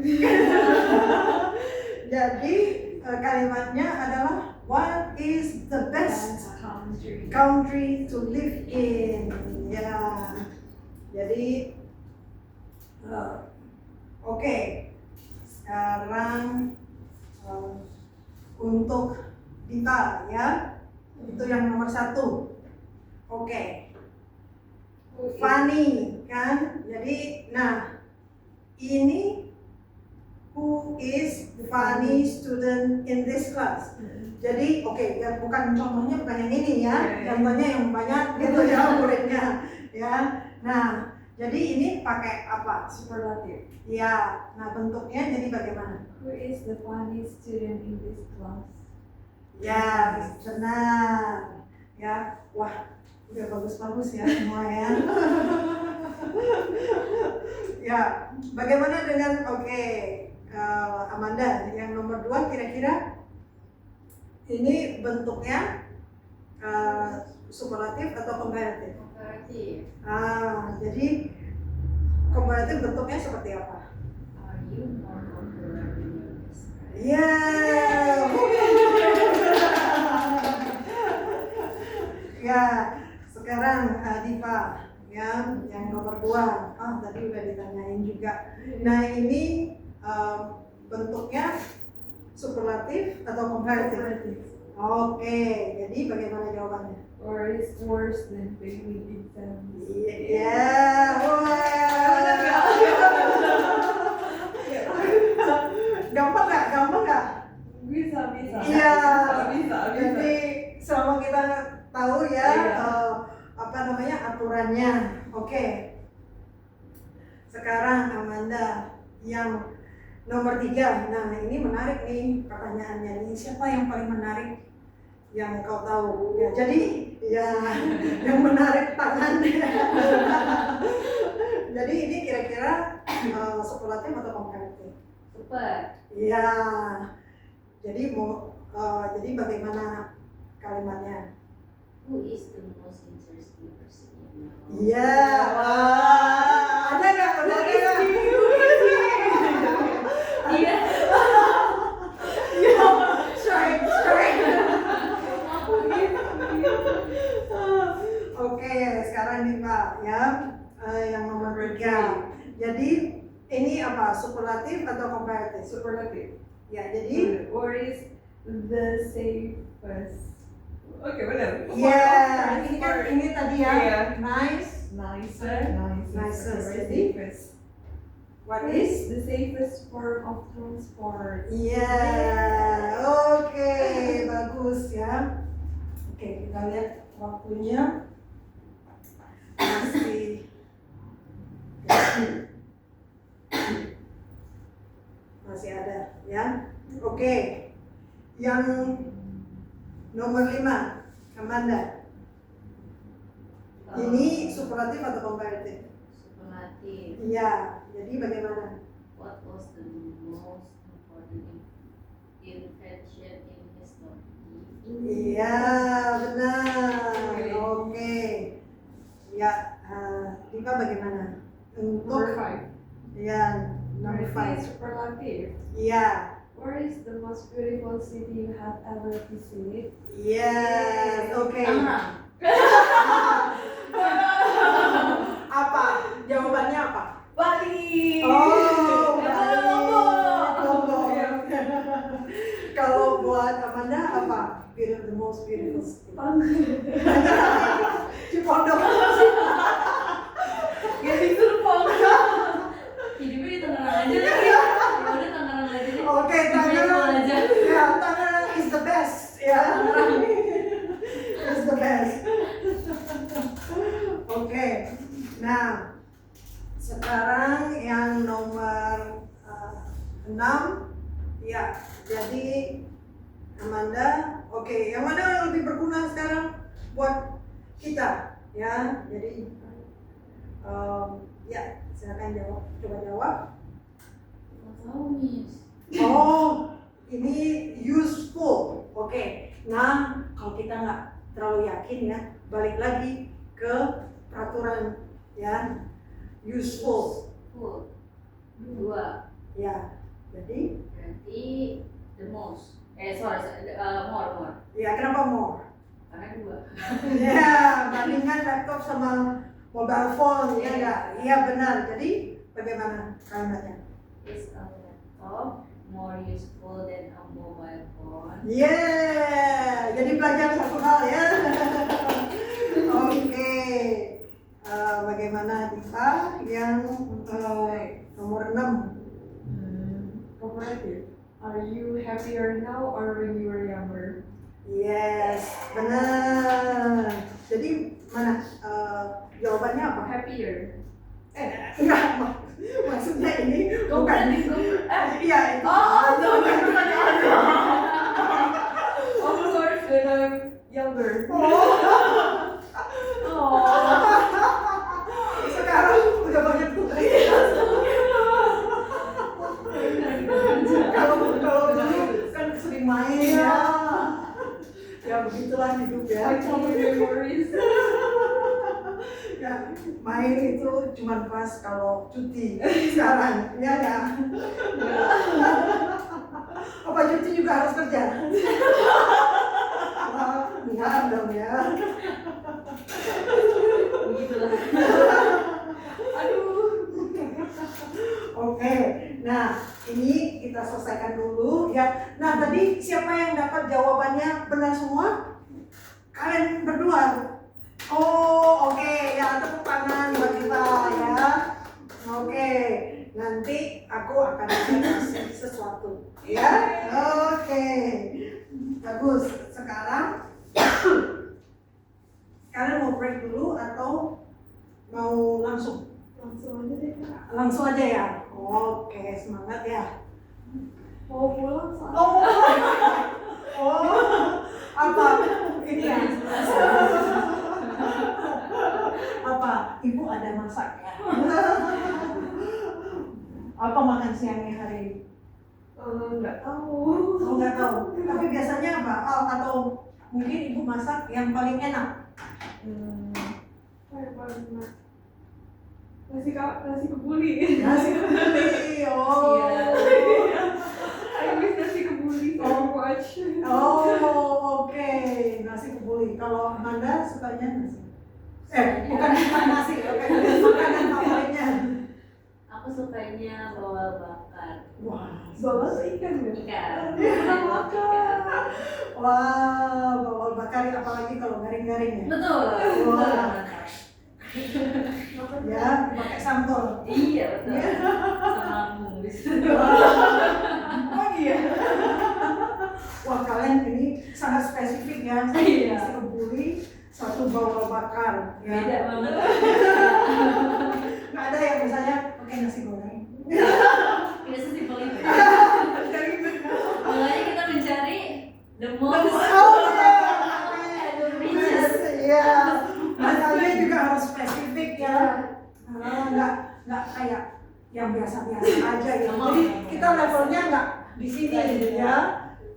jadi kalimatnya adalah what is the best Country. country to live in? Ya, jadi oke. Sekarang untuk Dita ya, itu yang nomor 1. Oke, funny kan? Jadi, nah ini who is funny student in this class? Jadi oke, ya bukan contohnya bukan yang ini ya, contohnya yang banyak gitu ya muridnya ya. Nah, jadi ini pakai apa? Superlative. Ya, nah bentuknya jadi bagaimana? Who is the funny student in this class? Ya, benar. Ya, wah, udah bagus-bagus ya semua ya. Ya, bagaimana dengan Amanda yang nomor 2 kira-kira ini bentuknya superlatif atau komparatif? Komparatif. Jadi komparatif bentuknya seperti apa? Are you more popular than your best friend? Yeah. Ya, sekarang Diva yang nomor 2. Tadi udah ditanyain juga. Nah, ini bentuknya superlatif atau komparatif? Oke, jadi bagaimana jawabannya? Or is worse than failing exams? Iya, gampang nggak? Bisa. Iya. Bisa. Jadi selama kita tahu ya Iya. aturannya. Oke. Sekarang Amanda yang nomor 3. Nah, ini menarik nih pertanyaannya. Ini siapa yang paling menarik yang kau tahu? Ya, jadi ya yang menarik tangan. Jadi ini kira-kira superlatif atau komparatif? Super. Iya. Jadi bagaimana kalimatnya? Who is the most interesting person you know? Iya. Wah. Ada nggak? Iya. Strike. Oke, sekarang nih Pak ya, yang nomor 3. Jadi ini apa? Superlatif atau komparatif? Superlatif. Ya, jadi Or is the safest? Oke, benar. ya ini tadi ya. Iya. Nice. Nicest. Jadi, Safest. What What is? is the safest form of transport? Iya. Oke, bagus ya. Oke, kita lihat waktunya. Masih ada ya. Oke. Yang nomor 5, Amanda. Ini superlatif atau komparatif? Superlatif. Iya. Jadi bagaimana? What was the most important invention in history? Iya, benar. Oke. Ya, Diva bagaimana? Number Untuk 5. ya, number 5. Superlatif. Iya. Where is the most beautiful city you have ever visited? Yes. Oke. Tangerang. Apa? Jawabannya apa? Bali. Oh, Bali. Lombok. Kalau buat Amanda apa? The most beautiful city. Cipondok. Gading Serpong. Hidupnya di Tangerang aja lagi. Ya udah Tangerang aja deh. Oke, Tangerang Tangerang. aja. Ya, Tangerang is the best. Ya. Is the best. Oke. Nah, sekarang yang nomor 6. Ya, jadi Amanda. Oke, yang mana yang lebih berguna sekarang buat kita? Ya, jadi ya, silakan jawab. Coba jawab. Nggak tahu Miss. Oh, ini useful. Oke. Nah, kalau kita nggak terlalu yakin ya, balik lagi ke peraturan ya. Useful. Full. 2. Ya. Jadi, Berarti the most. More. ya kenapa more? Karena 2. Ya, bandingkan laptop sama mobile phone ya enggak? Iya benar. Jadi, bagaimana kalimatnya? Is a laptop more useful than a mobile phone? Yeah, jadi belajar satu hal ya. Oke. Bagaimana Diva yang nomor 6? Comparative. Are you happier now or when you were younger? Yes, benar. Jadi mana jawabannya apa? Happier. Enggak, maksudnya ini bukan. Iya, itu. Jangan pertanyaannya. Of course, when I'm younger. Oh, Oh. sekarang ya begitulah hidup ya. Like some memories. Ya, main itu cuma pas kalau cuti sekarang, ya ya. Apa cuti juga harus kerja? Enggak dong ya. Begitulah. Aduh. Oke, nah ini kita selesaikan dulu ya. Nah tadi siapa yang dapat jawabannya benar semua? Kalian berdua. Oh oke, ya tepuk tangan buat kita ya. Oke, nanti aku akan kasih sesuatu ya. Oke, bagus. Sekarang kalian mau break dulu atau mau langsung? Langsung aja deh Kak. Langsung aja ya. Oke, semangat ya. Mau pulang soalnya. Apa? Ini ya. Apa? Ibu ada masak ya? Apa makan siangnya hari ini? Nggak tahu. Oh, nggak tahu. Tapi biasanya apa? Atau mungkin ibu masak yang paling enak? Kayak paling enak. Nasi kebuli. Nasi kebuli. Oh. Iya. I miss nasi kebuli so much. Oh, oke. Nasi kebuli. Kalau Amanda sukanya nasi? Bukan nasi. Oke. Makanan favoritnya. Aku sukanya bawal bakar. Wah. Bawa tuh ikan ya? Ikan. Pernah makan. Wah, bawal bakar apalagi kalau garing-garing ya. Betul. Wah. Ya, pakai sambal. Iya betul. Iya. Sama lambung bisa. Oh iya. Wah, kalian ini sangat spesifik ya. Iya. Nasi kebuli, satu bawal bakar. Ya. Beda banget. Nggak ada yang misalnya pakai nasi goreng. Tidak sesimpel itu. Dari Makanya kita mencari the most Oh iya. the richest. Iya. Masalahnya juga harus spesifik ya. Nggak kayak yang biasa-biasa aja gitu. Jadi kita levelnya nggak di sini ya.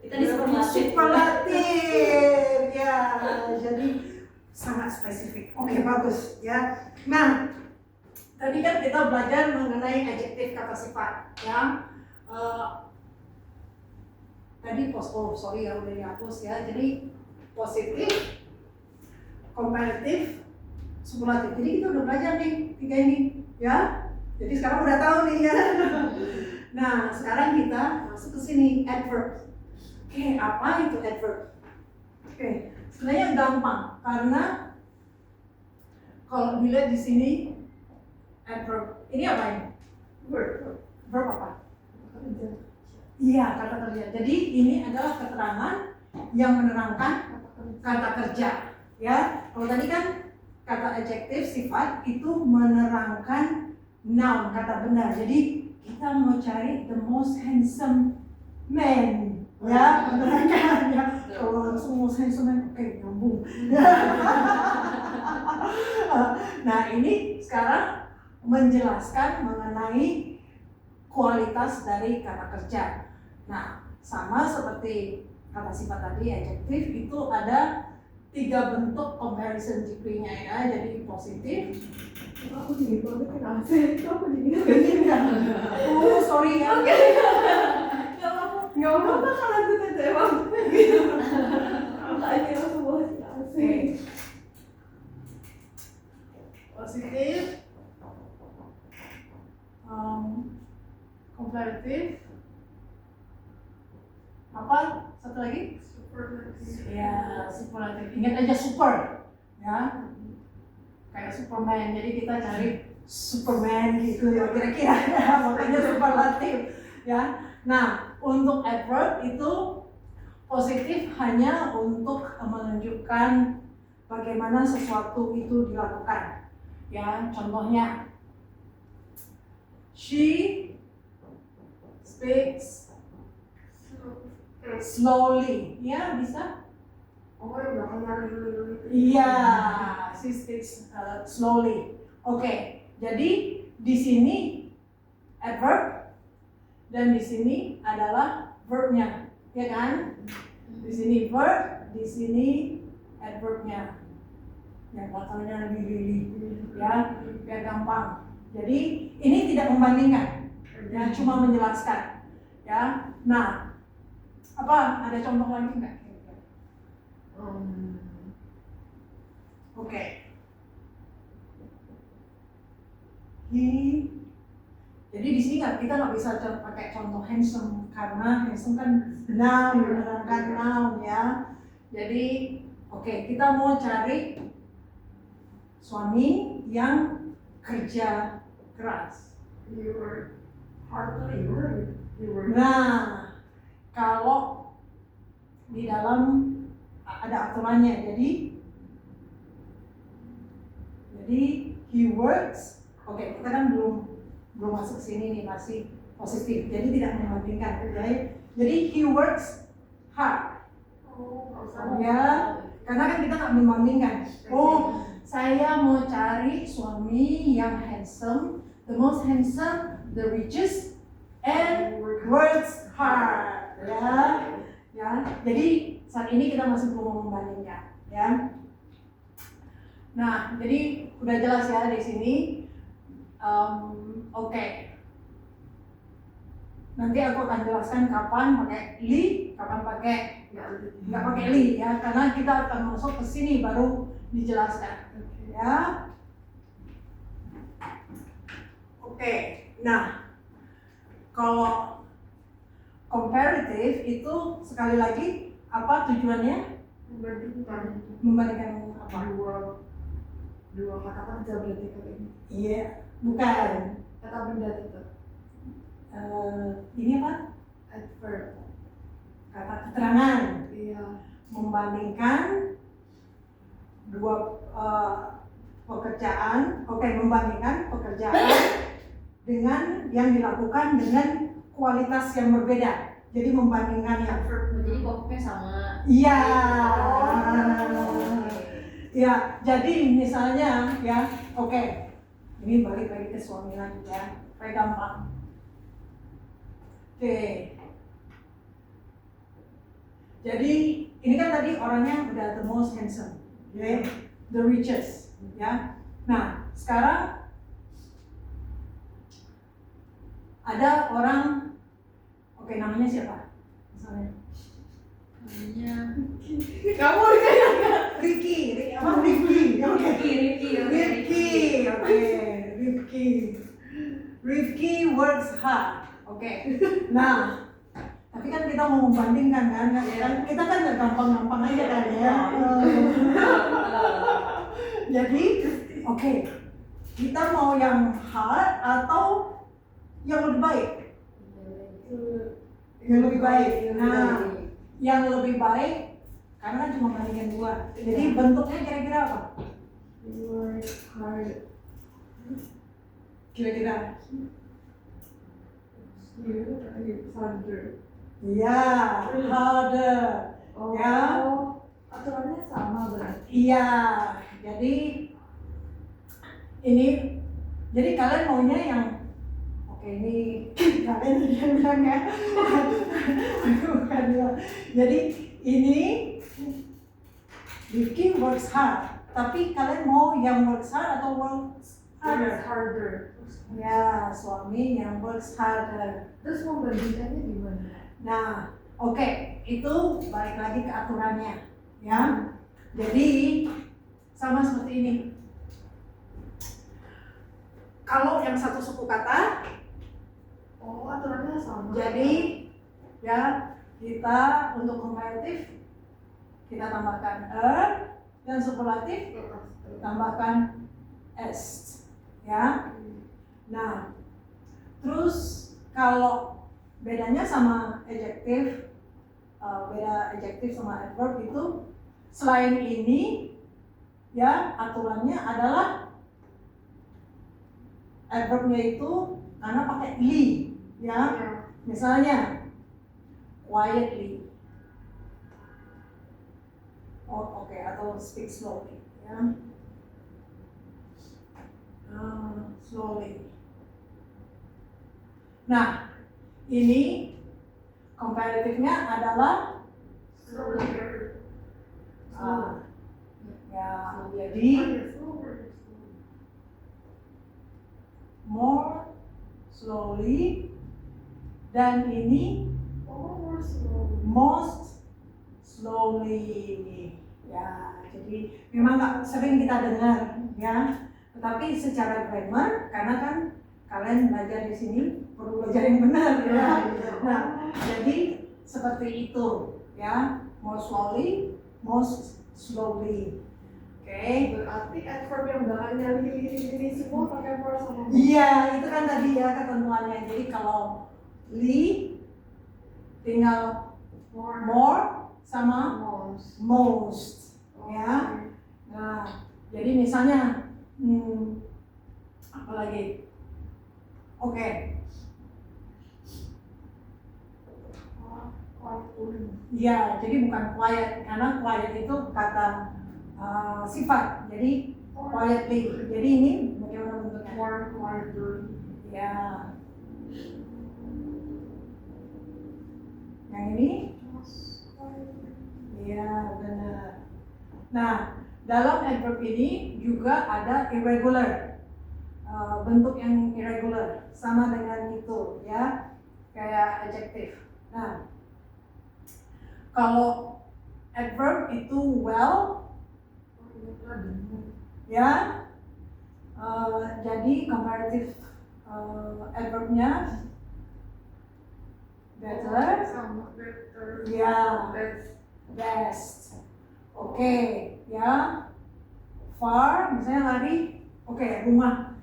Kita di supermarket. Superlatif ya. Jadi sangat spesifik. Oke, bagus ya. Nah, tadi kan kita belajar mengenai adjektif kata sifat ya. Tadi sorry ya udah dihapus ya. Jadi positif, komparatif, superlatif. Jadi kita udah belajar nih tiga ini ya. Jadi sekarang udah tahu nih ya. Nah sekarang kita masuk ke sini adverb. Oke, apa itu adverb? Oke, sebenarnya gampang karena kalau dilihat di sini adverb ini apa ini? Verb. Verb apa? Iya, kata kerja. Jadi ini adalah keterangan yang menerangkan kata kerja. Ya, kalau tadi kan kata adjektif sifat itu menerangkan noun kata benda. Jadi kita mau cari the most handsome man. Ya, menerangkan ya. Kalau langsung most handsome man, oke, nyambung. Nah, ini sekarang menjelaskan mengenai kualitas dari kata kerja. Nah, sama seperti kata sifat tadi, adjektif itu ada 3 bentuk comparison degree-nya ya. Jadi positif. Aku dingin banget kan AC. Aku dingin. Oh, sorry ya. Nggak apa-apa kalau itu tete emang. Makanya langsung bawa si AC. Positif. Komparatif. Apa? Satu lagi? Superlatif. Ya, superlatif. Ingat aja super, ya. Kayak Superman. Jadi kita cari Superman gitu ya kira-kira. Makanya superlatif, ya. Nah, untuk adverb itu positif hanya untuk menunjukkan bagaimana sesuatu itu dilakukan. Ya, contohnya, she speaks slowly, ya bisa? Oh, yang belakangnya lulu itu. Iya, she speaks slowly. Oke, jadi di sini adverb dan di sini adalah verbnya, ya kan? Di sini verb, di sini adverbnya. Yang katanya really, ya, biar gampang. Jadi ini tidak membandingkan, ya, cuma menjelaskan, ya. Nah, apa? Ada contoh lagi nggak? Oke. Jadi di sini kita nggak bisa pakai contoh handsome karena handsome kan noun, menerangkan noun, ya. Jadi oke, kita mau cari suami yang kerja keras. You work hardly, right? You work. Nah, kalau di dalam ada aturannya, jadi he works. Oke, kita kan belum masuk sini nih, masih positif, jadi tidak membandingkan, ya. Jadi he works hard, Oh, ya, karena kan kita nggak membandingkan. Oh, saya mau cari suami yang handsome, the most handsome, the richest, and works hard, ya. Jadi saat ini kita masih belum membandingkan, ya. Nah, jadi udah jelas ya di sini. Oke. Nanti aku akan jelaskan kapan pakai li, kapan pakai nggak pakai li, ya, karena kita akan masuk ke sini baru dijelaskan, ya. Oke. Nah, kalau comparative itu sekali lagi apa tujuannya? Membandingkan apa? Dua kata kerja berarti kali ini. Iya, bukan. Kata benda tetap. Ini apa? Adverb. Kata keterangan. Iya. Membandingkan dua pekerjaan. Oke, membandingkan pekerjaan dengan yang dilakukan dengan kualitas yang berbeda. Jadi membandingkannya. Jadi pokoknya sama. Iya. Oh. Ya, jadi misalnya, ya, oke. Ini balik lagi ke suami lagi, ya, supaya gampang. Oke. Jadi ini kan tadi orangnya udah the most handsome, ya, the richest, ya. Nah, sekarang ada orang, oke, namanya siapa? Misalnya. Namanya Kamu kayak Ricky, apa Ricky? Oke. Rifki works hard. Oke. Nah, tapi kan kita mau membandingkan kan? Kita kan nggak gampang-gampang aja kan, ya. Jadi, oke. Kita mau yang hard atau yang lebih baik? Yang lebih baik. Nah, yang lebih baik karena kan cuma bandingin dua. Jadi bentuknya kira-kira apa? work hard. Kira-kira? Harder. Iya, harder. Oh, Ya. aturannya sama berarti. Iya. Jadi ini, jadi kalian maunya yang, oke, ini kalian yang bilang ya. Bukan ya. Jadi ini Rifki works hard, tapi kalian mau yang works hard atau works harder? Harder. Ya, suami yang works harder. Terus membandingkannya gimana? Nah, oke, itu balik lagi ke aturannya, ya. Jadi sama seperti ini. Kalau yang satu suku kata, Oh, aturannya sama. jadi ya kita untuk komparatif kita tambahkan dan superlatif tambahkan s, ya. Nah, terus kalau bedanya sama adjektif, beda adjektif sama adverb itu selain ini, ya, aturannya adalah adverbnya itu karena pakai li, ya. Misalnya quietly, oke, atau speak slowly, ya. Slowly. Nah, ini komparatifnya adalah Ya, jadi more slowly, dan ini most slowly. Ya, jadi memang nggak sering kita dengar ya, tetapi secara grammar, karena kan kalian belajar di sini perlu belajar yang benar ya. Nah, jadi seperti itu ya, more slowly, most slowly. Oke. Berarti adverb yang belakangnya li semua pakai more sama most. Iya, itu kan tadi ya ketentuannya. Jadi kalau li tinggal more sama most ya. Nah, jadi misalnya apa lagi? Oke. Ya, jadi bukan quiet, karena quiet itu kata sifat. Jadi quietly. Jadi ini bagaimana bentuknya? Ya. Yang ini? Ya, benar. Nah, dalam adverb ini juga ada irregular. Bentuk yang irregular sama dengan itu ya, kayak adjective. Nah, kalau adverb itu well ya, jadi comparative adverbnya better ya, best. Oke ya, far misalnya lari, oke, rumah.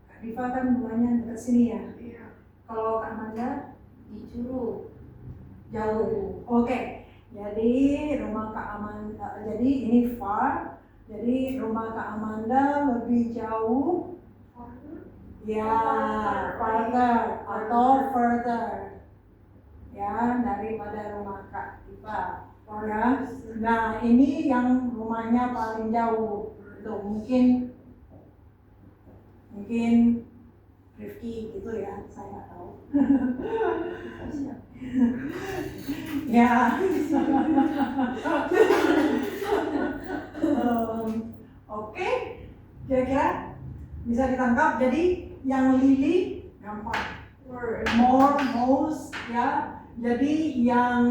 Kak Diva kan rumahnya dekat sini ya. Kalau Kak Amanda Di Curug. jauh. Oke. Jadi rumah Kak Amanda, jadi ini far. Jadi rumah Kak Amanda lebih jauh. Ya, farther atau further. Ya, daripada rumah Kak Diva. Ya. Nah, ini yang rumahnya paling jauh. Tuh, mungkin Rifki gitu ya, saya nggak tahu. Ya. Oke, kira-kira bisa ditangkap. Jadi yang Lily gampang, more, most ya. Jadi yang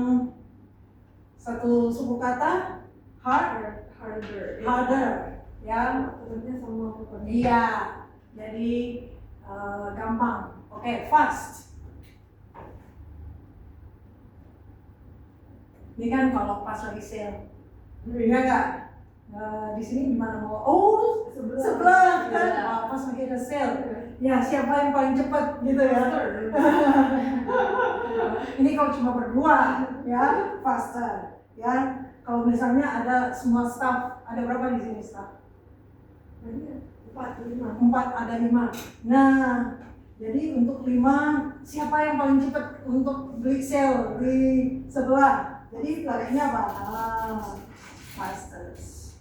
satu suku kata harder ya. Iya, jadi gampang. Oke, fast. Ini kan kalau pas lagi sale, iya nggak? Di sini gimana mau? Oh, sebelah kan? Pas lagi ada sale. Ya, siapa yang paling cepat gitu ya? Ini kalau cuma berdua, ya, faster. Ya, kalau misalnya ada semua staff, ada berapa di sini staff? 4 ada 5. Nah, jadi untuk 5, siapa yang paling cepat untuk beli sale di sebelah? Jadi larinya apa? Fastest.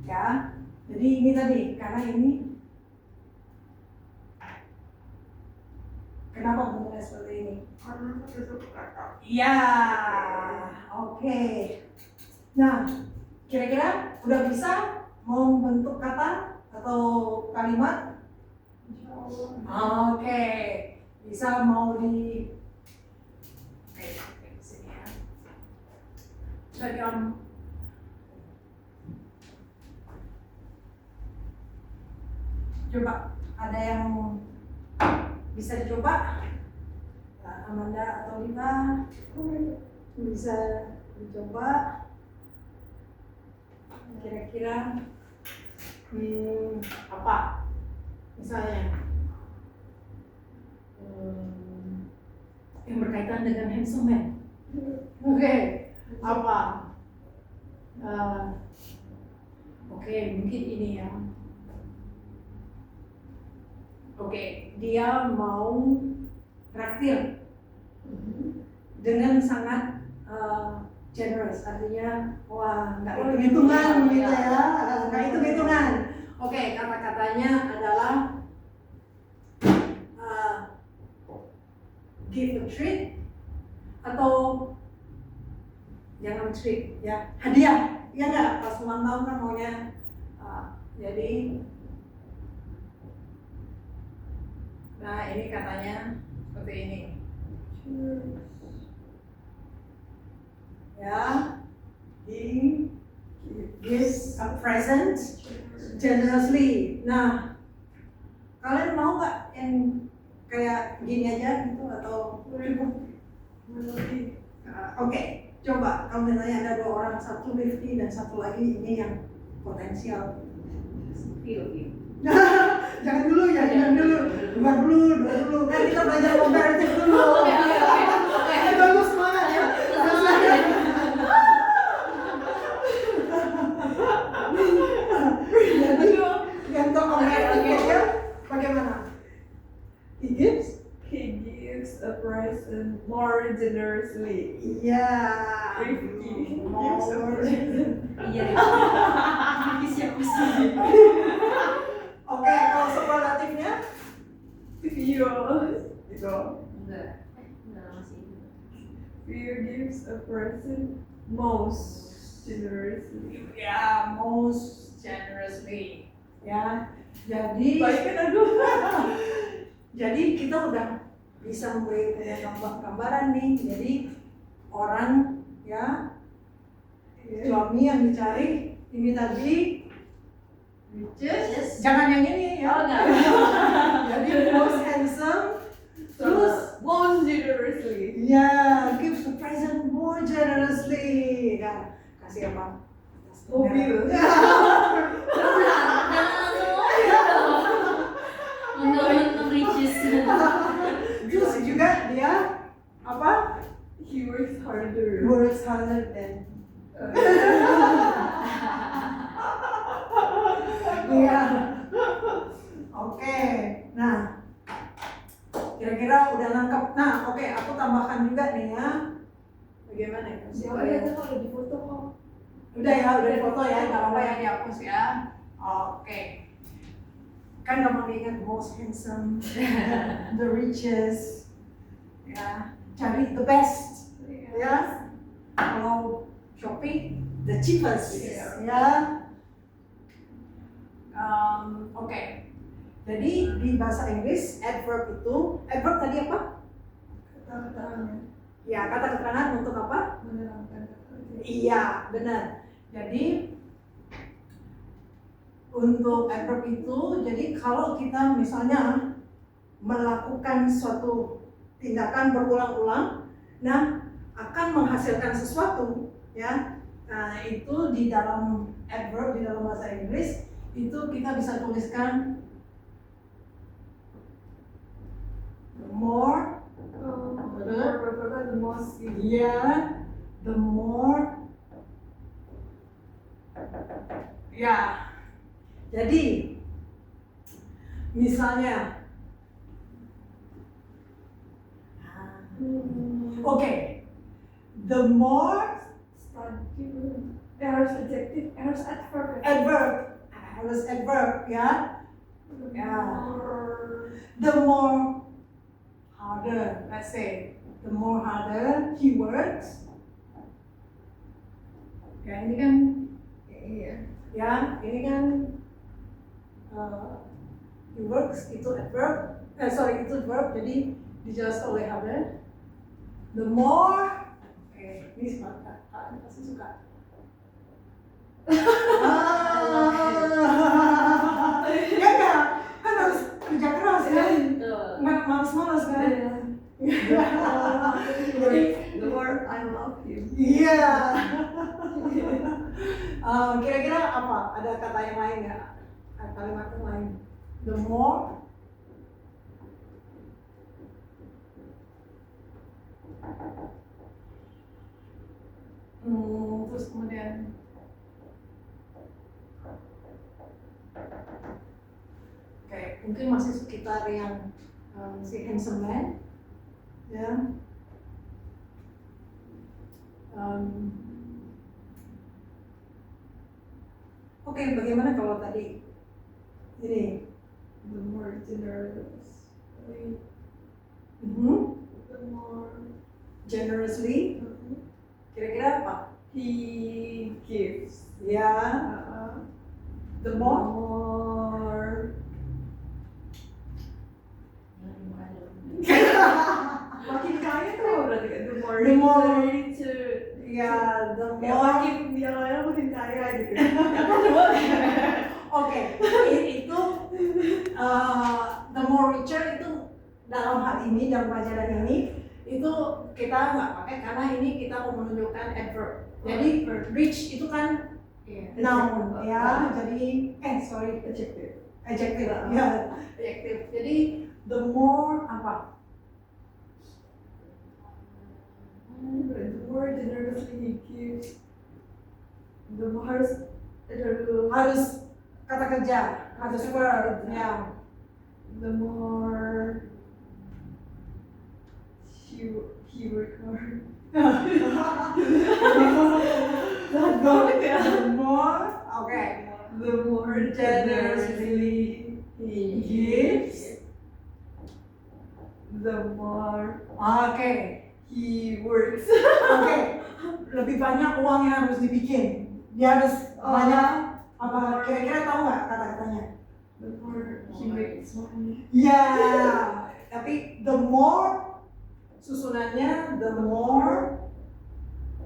Ya, jadi ini tadi, karena ini kenapa bentuknya seperti ini? Iya, oke. Nah, kira-kira udah bisa mau bentuk kata atau kalimat? Oke, bisa mau di sini ya. Dari coba, ada yang bisa dicoba? Amanda atau Lina bisa dicoba. Kira-kira apa? Misalnya yang berkaitan dengan handsome man. Oke, apa? Oke, mungkin ini ya. Oke, dia mau traktir dengan sangat generous, artinya wah nggak hitung-hitungan gitu ya, nggak hitung-hitungan. Oke, kata-katanya adalah give a treat atau jangan treat ya, hadiah, ya nggak? Pas ulang tahun kan maunya, jadi, nah ini katanya seperti ini, ya, he gives a present generously. Nah, kalian mau nggak yang kayak gini aja gitu atau cukup? Oke, coba kalau misalnya ada 2 orang, satu Rifki dan satu lagi ini yang potensial. View. Jangan dulu ya, jangan dulu. Dua dulu. Kan kita belajar komparatif dulu. Oke. Bagus semangat ya. Jadi yang komparatif ya bagaimana? He gives a present more generously. Iya. Rifki. Iya. Siapa sih? Oke, kalau superlatifnya? Vio. Itu. Enggak masih. Vio gives a present most generously. Ya, most generously. Ya, jadi. Baikkan aduh. Jadi kita udah bisa memberi gambaran nih. Jadi orang ya, suami yang dicari ini tadi riches. Jangan yang ini ya. Oh enggak. Jadi most handsome, terus most generously. ya gives the present more generously. Ya, kasih apa? Mobil. Untuk riches. Terus juga dia apa? He works harder. Works harder than. Iya. Oke. Nah, kira-kira udah nangkep. Nah, oke, aku tambahkan juga nih ya. Bagaimana ya? Siapa aja kalau di foto kok. Udah ya, udah foto ya, nggak apa-apa ya dihapus ya. Oke. Kan nggak mau diingat most handsome, the richest, ya, cari the best, ya. Kalau shopping, the cheapest, ya. Oke. Jadi di bahasa Inggris adverb tadi apa? Kata-katanya. Ya, kata keterangan untuk apa? Menerangkan kata-kata. Iya, benar. Jadi untuk adverb itu, jadi kalau kita misalnya melakukan suatu tindakan berulang-ulang, nah akan menghasilkan sesuatu, ya. Nah itu di dalam adverb di dalam bahasa Inggris itu kita bisa tuliskan the more, the most. yeah, the more, ya. Jadi, misalnya, oke, the more Harus adjective, harus adverb. harus adverb, ya. More. The more harder, let's say, the more harder he works. Ya, ini kan, Iya. ya, ini kan. He works itu adverb, itu verb, jadi dijelaskan oleh harder. The more, ini semangat, pasti suka. Ya enggak, kan harus kerja keras ya, nggak malas-malas kan. Jadi, the more I love you. Iya. Kira-kira apa? Ada kata yang lain nggak? Kalimat yang lain. The more. Terus kemudian. Oke, mungkin masih sekitar yang si handsome man, ya. Oke, bagaimana kalau tadi ini? The more generous. The more generously. Kira-kira apa? He gives. Ya, the more. More. Makin kaya tuh berarti kan the more. The more. Ready to. Ya, the Ya more. makin dia kaya makin kaya gitu. Apa coba? Oke, itu the more richer itu dalam hal ini, dalam pelajaran ini itu kita nggak pakai karena ini kita mau menunjukkan adverb. Jadi rich itu kan noun ya, jadi Adjective. adjective ya, adjective. Jadi the more apa? The more generously he gives, the more harus Harus kata kerja, harus word ya. the more he work hard. The more, okay, The more generously he gives, the more oke, he works. oke. Lebih banyak uang yang harus dibikin. Dia harus banyak apa? Kira-kira tahu nggak kata-katanya? The more he makes money. Ya, tapi the more susunannya the more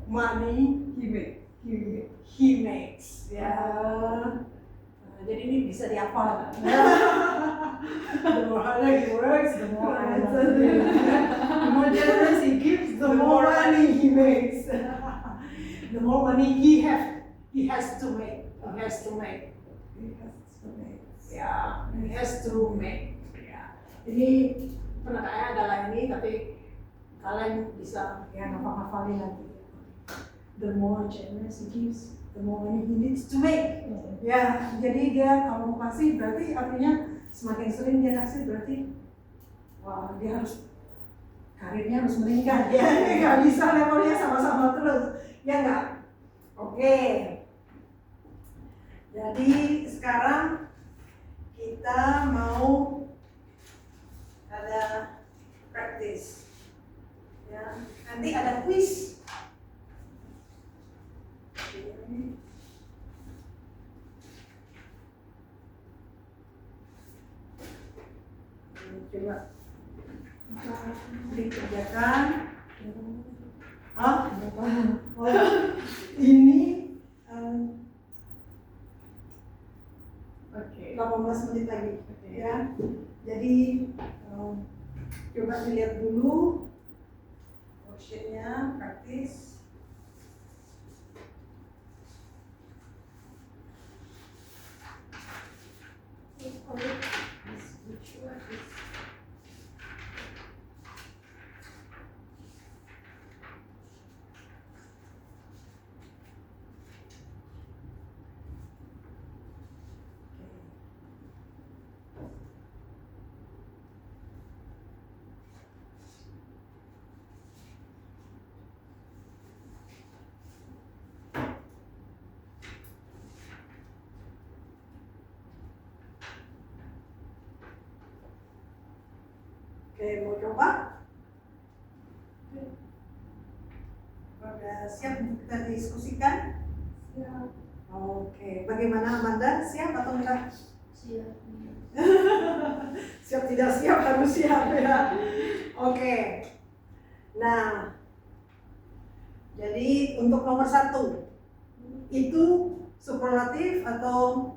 money he makes. Ya, nah, jadi ini bisa dihafal. The more harder he works, the more the more generous he gives, the more money he makes. The more money he has to make. He has to make. Ya, he has to make. Ya. Ini penekaannya adalah ini, tapi kalian bisa ya ngafal-ngafalin nanti. The more generous he gives, the more money he needs to make. Ya, jadi dia kalau mau kasih berarti artinya semakin sering dia kasih berarti wah dia harus karirnya harus meningkat ya, nggak bisa levelnya sama-sama terus, ya nggak? Oke. Jadi sekarang kita mau ada practice, ya. Nanti ada quiz. Coba dikerjakan. Ini 18 menit lagi, ya. Jadi coba dilihat dulu worksheetnya, praktis. Oke, mau coba? Udah siap untuk kita diskusikan? Siap. Oke, bagaimana Amanda? Siap atau enggak? Siap. Siap tidak siap harus siap ya. Oke. Nah, jadi untuk nomor 1 itu superlatif atau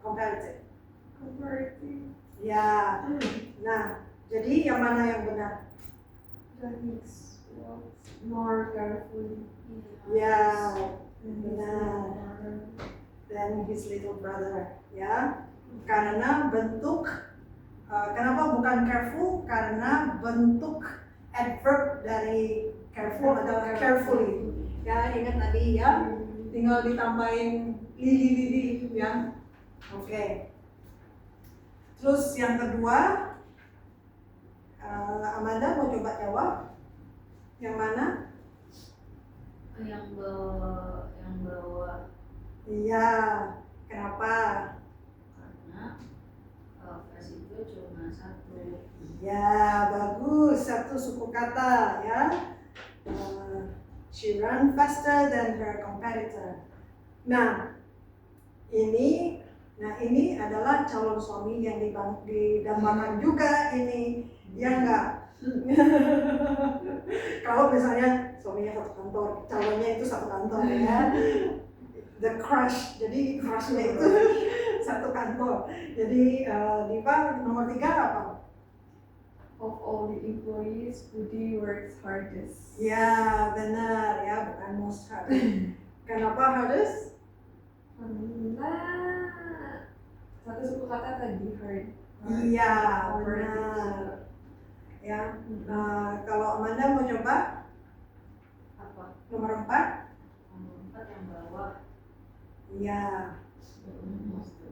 comparative? Comparative. Ya. Nah, jadi yang mana yang benar? That makes more carefully. Ya, benar. Dan his little brother, ya. Karena bentuk, kenapa bukan careful? Karena bentuk adverb dari careful adalah carefully. Ya, ingat tadi ya. Tinggal ditambahin lili-lili, ya. Oke. Terus yang kedua, Amanda mau coba jawab. Yang mana? Yang bawah. Iya. Kenapa? Karena atas itu cuma satu. Ya, bagus. Satu suku kata ya. She ran faster than her competitor. Nah, ini adalah calon suami yang didambakan juga ini, ya enggak? Kalau misalnya suaminya satu kantor, calonnya itu satu kantor ya. The crush, jadi crushnya itu satu kantor. Jadi Diva nomor 3 apa? Of all the employees, Budi works hardest. Ya, benar ya, bukan most hardest. Kenapa hardest? Karena satu suku kata tadi hard. Iya, Hard. benar. Ya, kalau Amanda mau coba Apa? nomor 4? Nomor 4 yang bawah. Iya,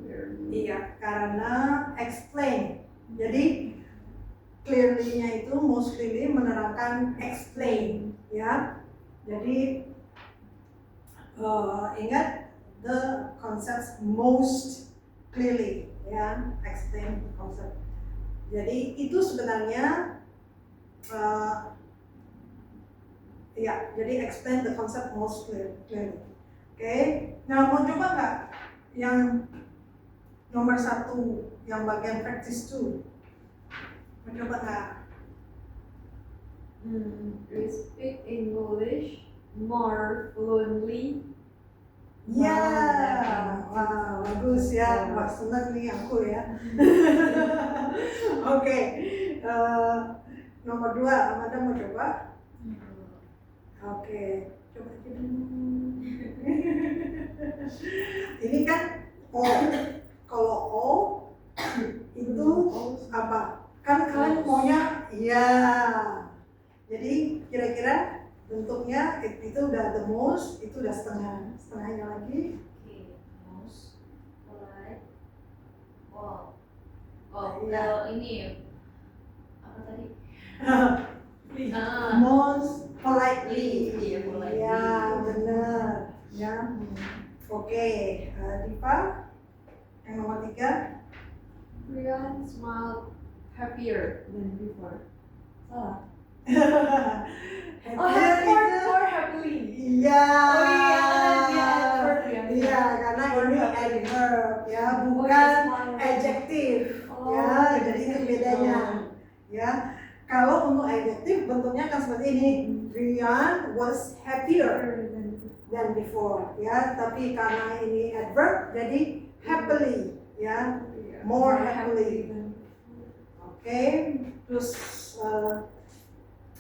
Very iya, karena explain. Jadi clearly-nya itu most clearly menerangkan explain, ya. Jadi ingat the concepts most clearly, ya, explain the concept. Jadi itu sebenarnya ya, jadi explain the concept most clearly. Oke, nah mau coba nggak yang nomor 1 yang bagian practice 2? Mau coba nggak? We speak English more fluently. Ya, Wow, wah bagus ya, wah senang nih aku ya. Oke, nomor 2, Amanda mau coba? Oke, coba aja dulu. Ini kan all, kalau all itu apa? Kan kalian maunya, ya. Jadi kira-kira bentuknya itu udah the most, itu udah setengahnya lagi. Oke, most polite. Oh, Iya. kalau ini apa tadi? Most politely. Iya, politely. Ya, benar. Ya. Oke, Diva, yang nomor 3. Brian smiled happier than before. Salah. More happily. Iya. Oh iya, dia adverb ya. Iya, karena More ini happily. adverb ya, Oh, bukan iya, smile. adjective. Oh, Ya, jadi itu bedanya. Ya, kalau untuk adjective bentuknya kan seperti ini. Brian was happier Happier than before. than before. Ya, tapi karena ini adverb, jadi happily. Ya, Iya, more happily. than Oke. Terus,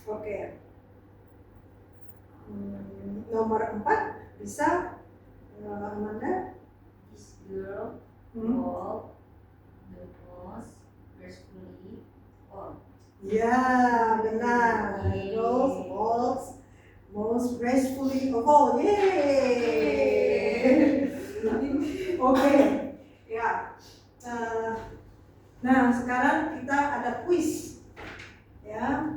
oke. Nomor 4 bisa Amanda? This girl Hmm? walked the most gracefully. Oh, Ya, benar. Girls walks most gracefully of all. Yeay. Oke, ya. Nah, sekarang kita ada quiz, ya.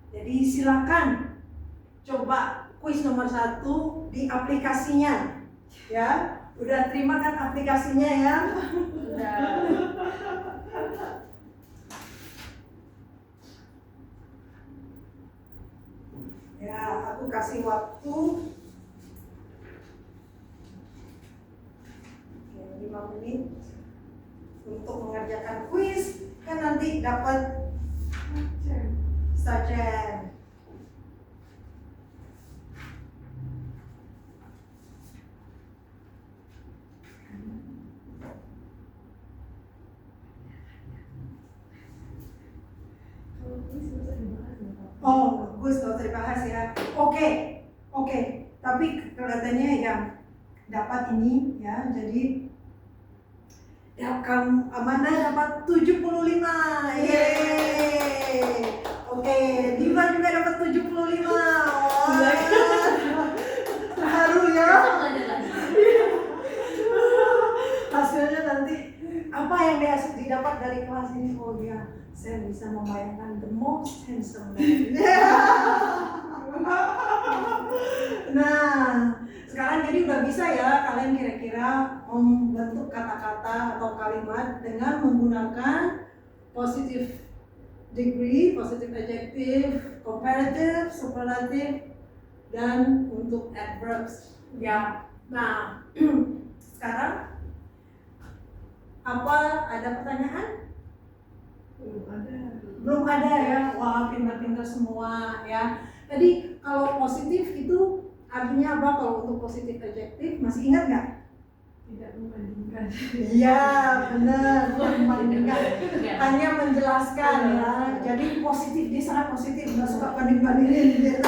Jadi silakan coba quiz nomor 1 di aplikasinya, ya. Udah terima kan aplikasinya ya? sudah. Ya, aku kasih waktu 5 menit untuk mengerjakan kuis, kan nanti dapat saja. Kalau kuis bisa dibahas nggak, Pak? Oh, bagus, gak usah dibahas ya. Oke. Tapi kelihatannya yang dapat ini ya, jadi ya, kamu Amanda dapat 75. Yeay. Oke, Diva juga dapat 75. Wah. Terharu ya. Besok ada lagi. Hasilnya nanti apa yang dia didapat dari kelas ini? Oh ya, saya bisa membayangkan the most handsome man. Nah, sekarang jadi udah bisa ya kalian kira-kira membentuk kata-kata atau kalimat dengan menggunakan positive degree, positive adjective, comparative, superlative, dan untuk adverbs. Ya, nah sekarang apa ada pertanyaan? Belum ada ya. Wah, pintar-pintar semua ya. Tadi kalau positif itu artinya apa kalau untuk positif adjective? Masih ingat nggak? Tidak membandingkan. Iya, benar. Tidak membandingkan. Enggak. Hanya menjelaskan ya. Jadi positif, dia sangat positif, nggak suka banding-bandingin gitu.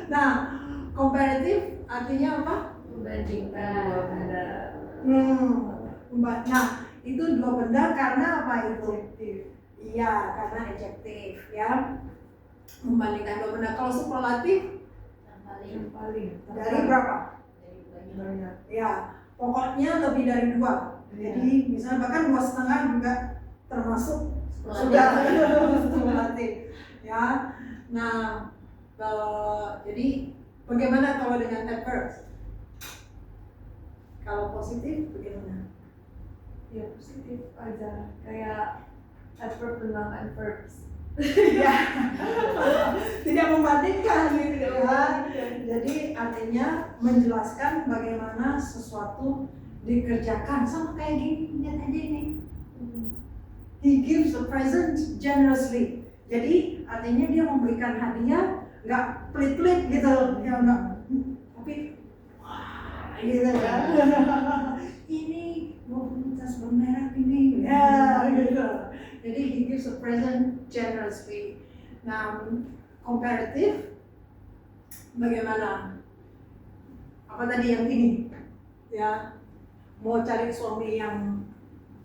Nah, comparative artinya apa? Membandingkan dua benda. Nah, itu dua benda karena apa itu? Adjektif. Iya, karena adjektif ya. Membandingkan dua benda. Kalau superlatif Yang paling dari berapa? Dari banyak. banyak. Ya, pokoknya lebih dari dua. Jadi misalnya bahkan 2,5 juga termasuk sudah superlatif ya. Nah, jadi bagaimana kalau dengan adverbs? Kalau positif bagaimana? Ya positif aja, kayak adverb tentang adverbs. Ya, tidak membandingkan gitu Tidak ya. membandingkan. Jadi artinya menjelaskan bagaimana sesuatu dikerjakan, sama kayak gini, lihat aja ini. He gives a present generously. Jadi artinya dia memberikan hadiah nggak pelit-pelit gitu, ya nggak, tapi wah gitu ya. Ini mau tas bermerek ini, ya gitu. Jadi he gives a present generously. Nah, comparative bagaimana? Apa tadi yang ini? Ya, mau cari suami yang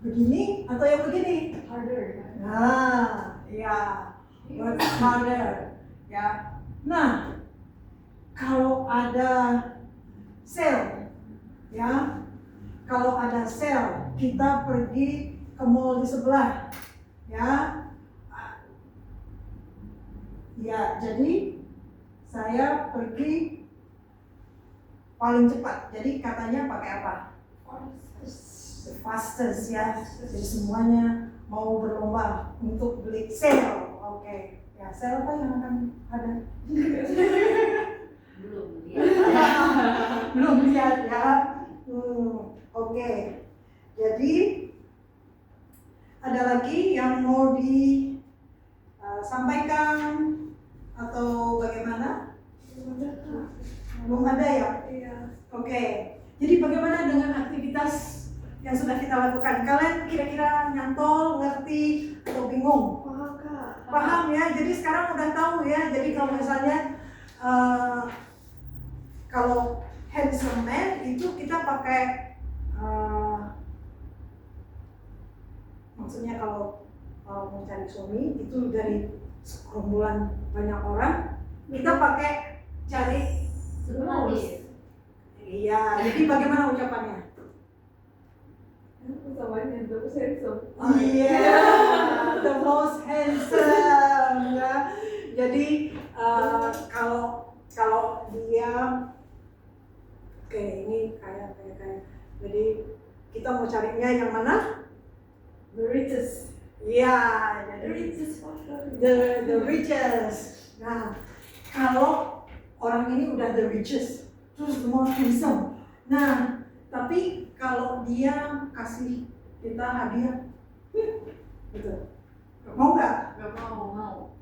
begini atau yang begini? Harder. Nah, ya, work harder. Ya. Nah, kalau ada sale, ya, kalau ada sale, kita pergi ke mall di sebelah, ya. Ya, jadi saya pergi paling cepat. Jadi katanya pakai apa? The fastest ya. Jadi semuanya mau berlomba untuk beli sale. Oke. Ya, sale apa yang akan ada? Belum lihat. Belum lihat ya. Oke. Jadi ada lagi yang mau disampaikan atau bagaimana? Belum ada ya? Iya. Oke. Jadi bagaimana dengan aktivitas yang sudah kita lakukan? Kalian kira-kira nyantol, ngerti, atau bingung? Paham Kak. Paham ya? Jadi sekarang udah tahu ya. Jadi kalau misalnya kalau handsome man itu kita pakai maksudnya kalau mau cari suami itu dari sekumpulan banyak orang, kita pakai cari Superlatif. iya. Jadi bagaimana ucapannya? Utamanya the most handsome. Iya, the most handsome ya. Jadi kalau dia oke, ini kayak jadi kita mau carinya yang mana? The richest. Iya, The jadi richest factor. the richest. Nah, kalau orang ini udah the richest, terus the most handsome. Nah, tapi kalau dia kasih kita hadiah, gitu, mau nggak? Gak mau. Mau.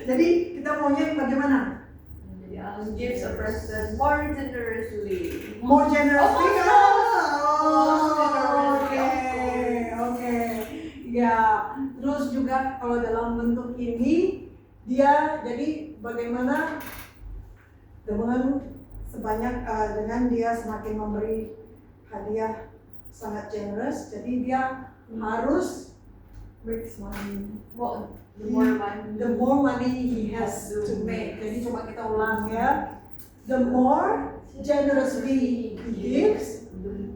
Jadi kita maunya bagaimana? Menjadi Gives a person more generously. More generously kan? Oh, Oke. Ya, terus juga kalau dalam bentuk ini dia jadi bagaimana dengan dia semakin memberi hadiah sangat generous, jadi dia harus Makes money. The more money. the more money he has to make. Jadi coba kita ulang ya. The more generously he gives,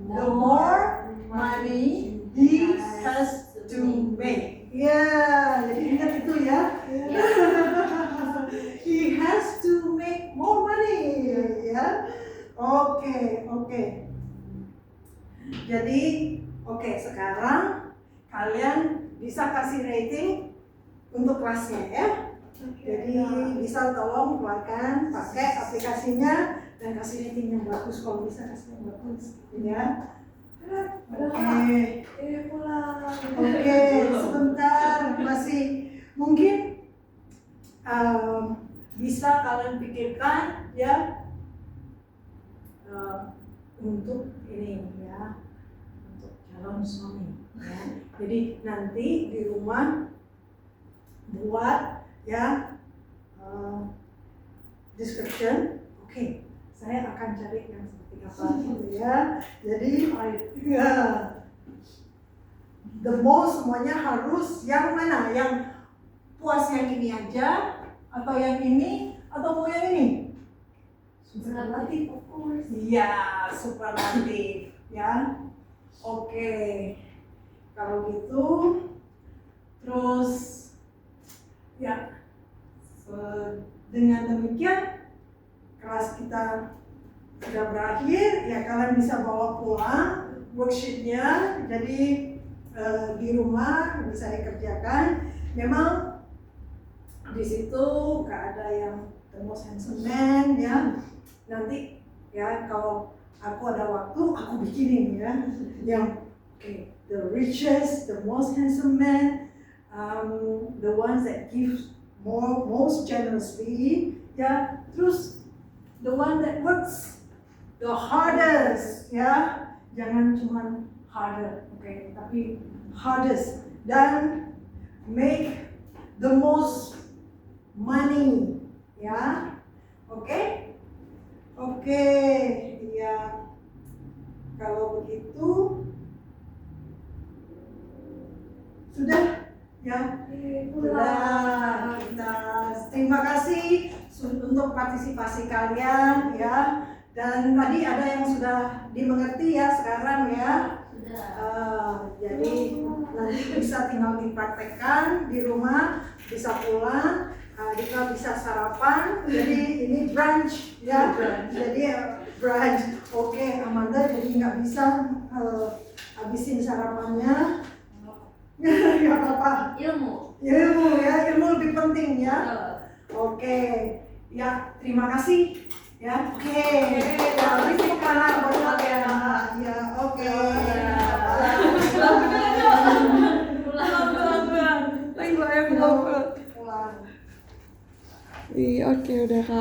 the more money he has to make. Ya, jadi ingat itu ya. He has to make more money. Ya, oke. Jadi oke, sekarang kalian bisa kasih rating untuk kelasnya ya. Jadi bisa tolong keluarkan, pakai aplikasinya dan kasih rating yang bagus kalau bisa kasih yang bagus ya. Oke. Pulang. Oke, sebentar masih mungkin bisa kalian pikirkan ya untuk ini ya, untuk calon suami ya. Jadi nanti di rumah buat ya description. Oke, saya akan cari yang seperti apa gitu ya. Jadi ya the most semuanya harus yang mana, yang puas yang ini aja atau yang ini atau mau yang ini? Superlatif, of course. Iya, superlatif ya. Oke, kalau gitu terus ya dengan demikian kelas kita sudah berakhir ya. Kalian bisa bawa pulang worksheetnya, jadi di rumah bisa dikerjakan. Memang di situ gak ada yang the most handsome man ya. Nanti ya kalau aku ada waktu aku bikinin ya yang the richest, the most handsome man, the ones that give most generously ya. Terus the one that works the hardest ya, jangan cuma harder, tapi hardest, dan make the most money ya. Oke, ya kalau begitu sudah ya. Sudah, kita terima kasih untuk partisipasi kalian ya. Dan tadi ada yang sudah dimengerti ya sekarang ya. Jadi nanti bisa tinggal dipraktekkan di rumah, bisa pulang, Dika bisa sarapan. Jadi ini brunch ya. Jadi brunch. Oke, Amanda jadi nggak bisa habisin sarapannya. Nggak apa-apa. Ilmu Ya, ilmu lebih penting ya. Oke, ya terima kasih ya. Oke, ya ini makanan buat kalian. Ya, oke. Pulang. Pulang. Oke, udah Kak.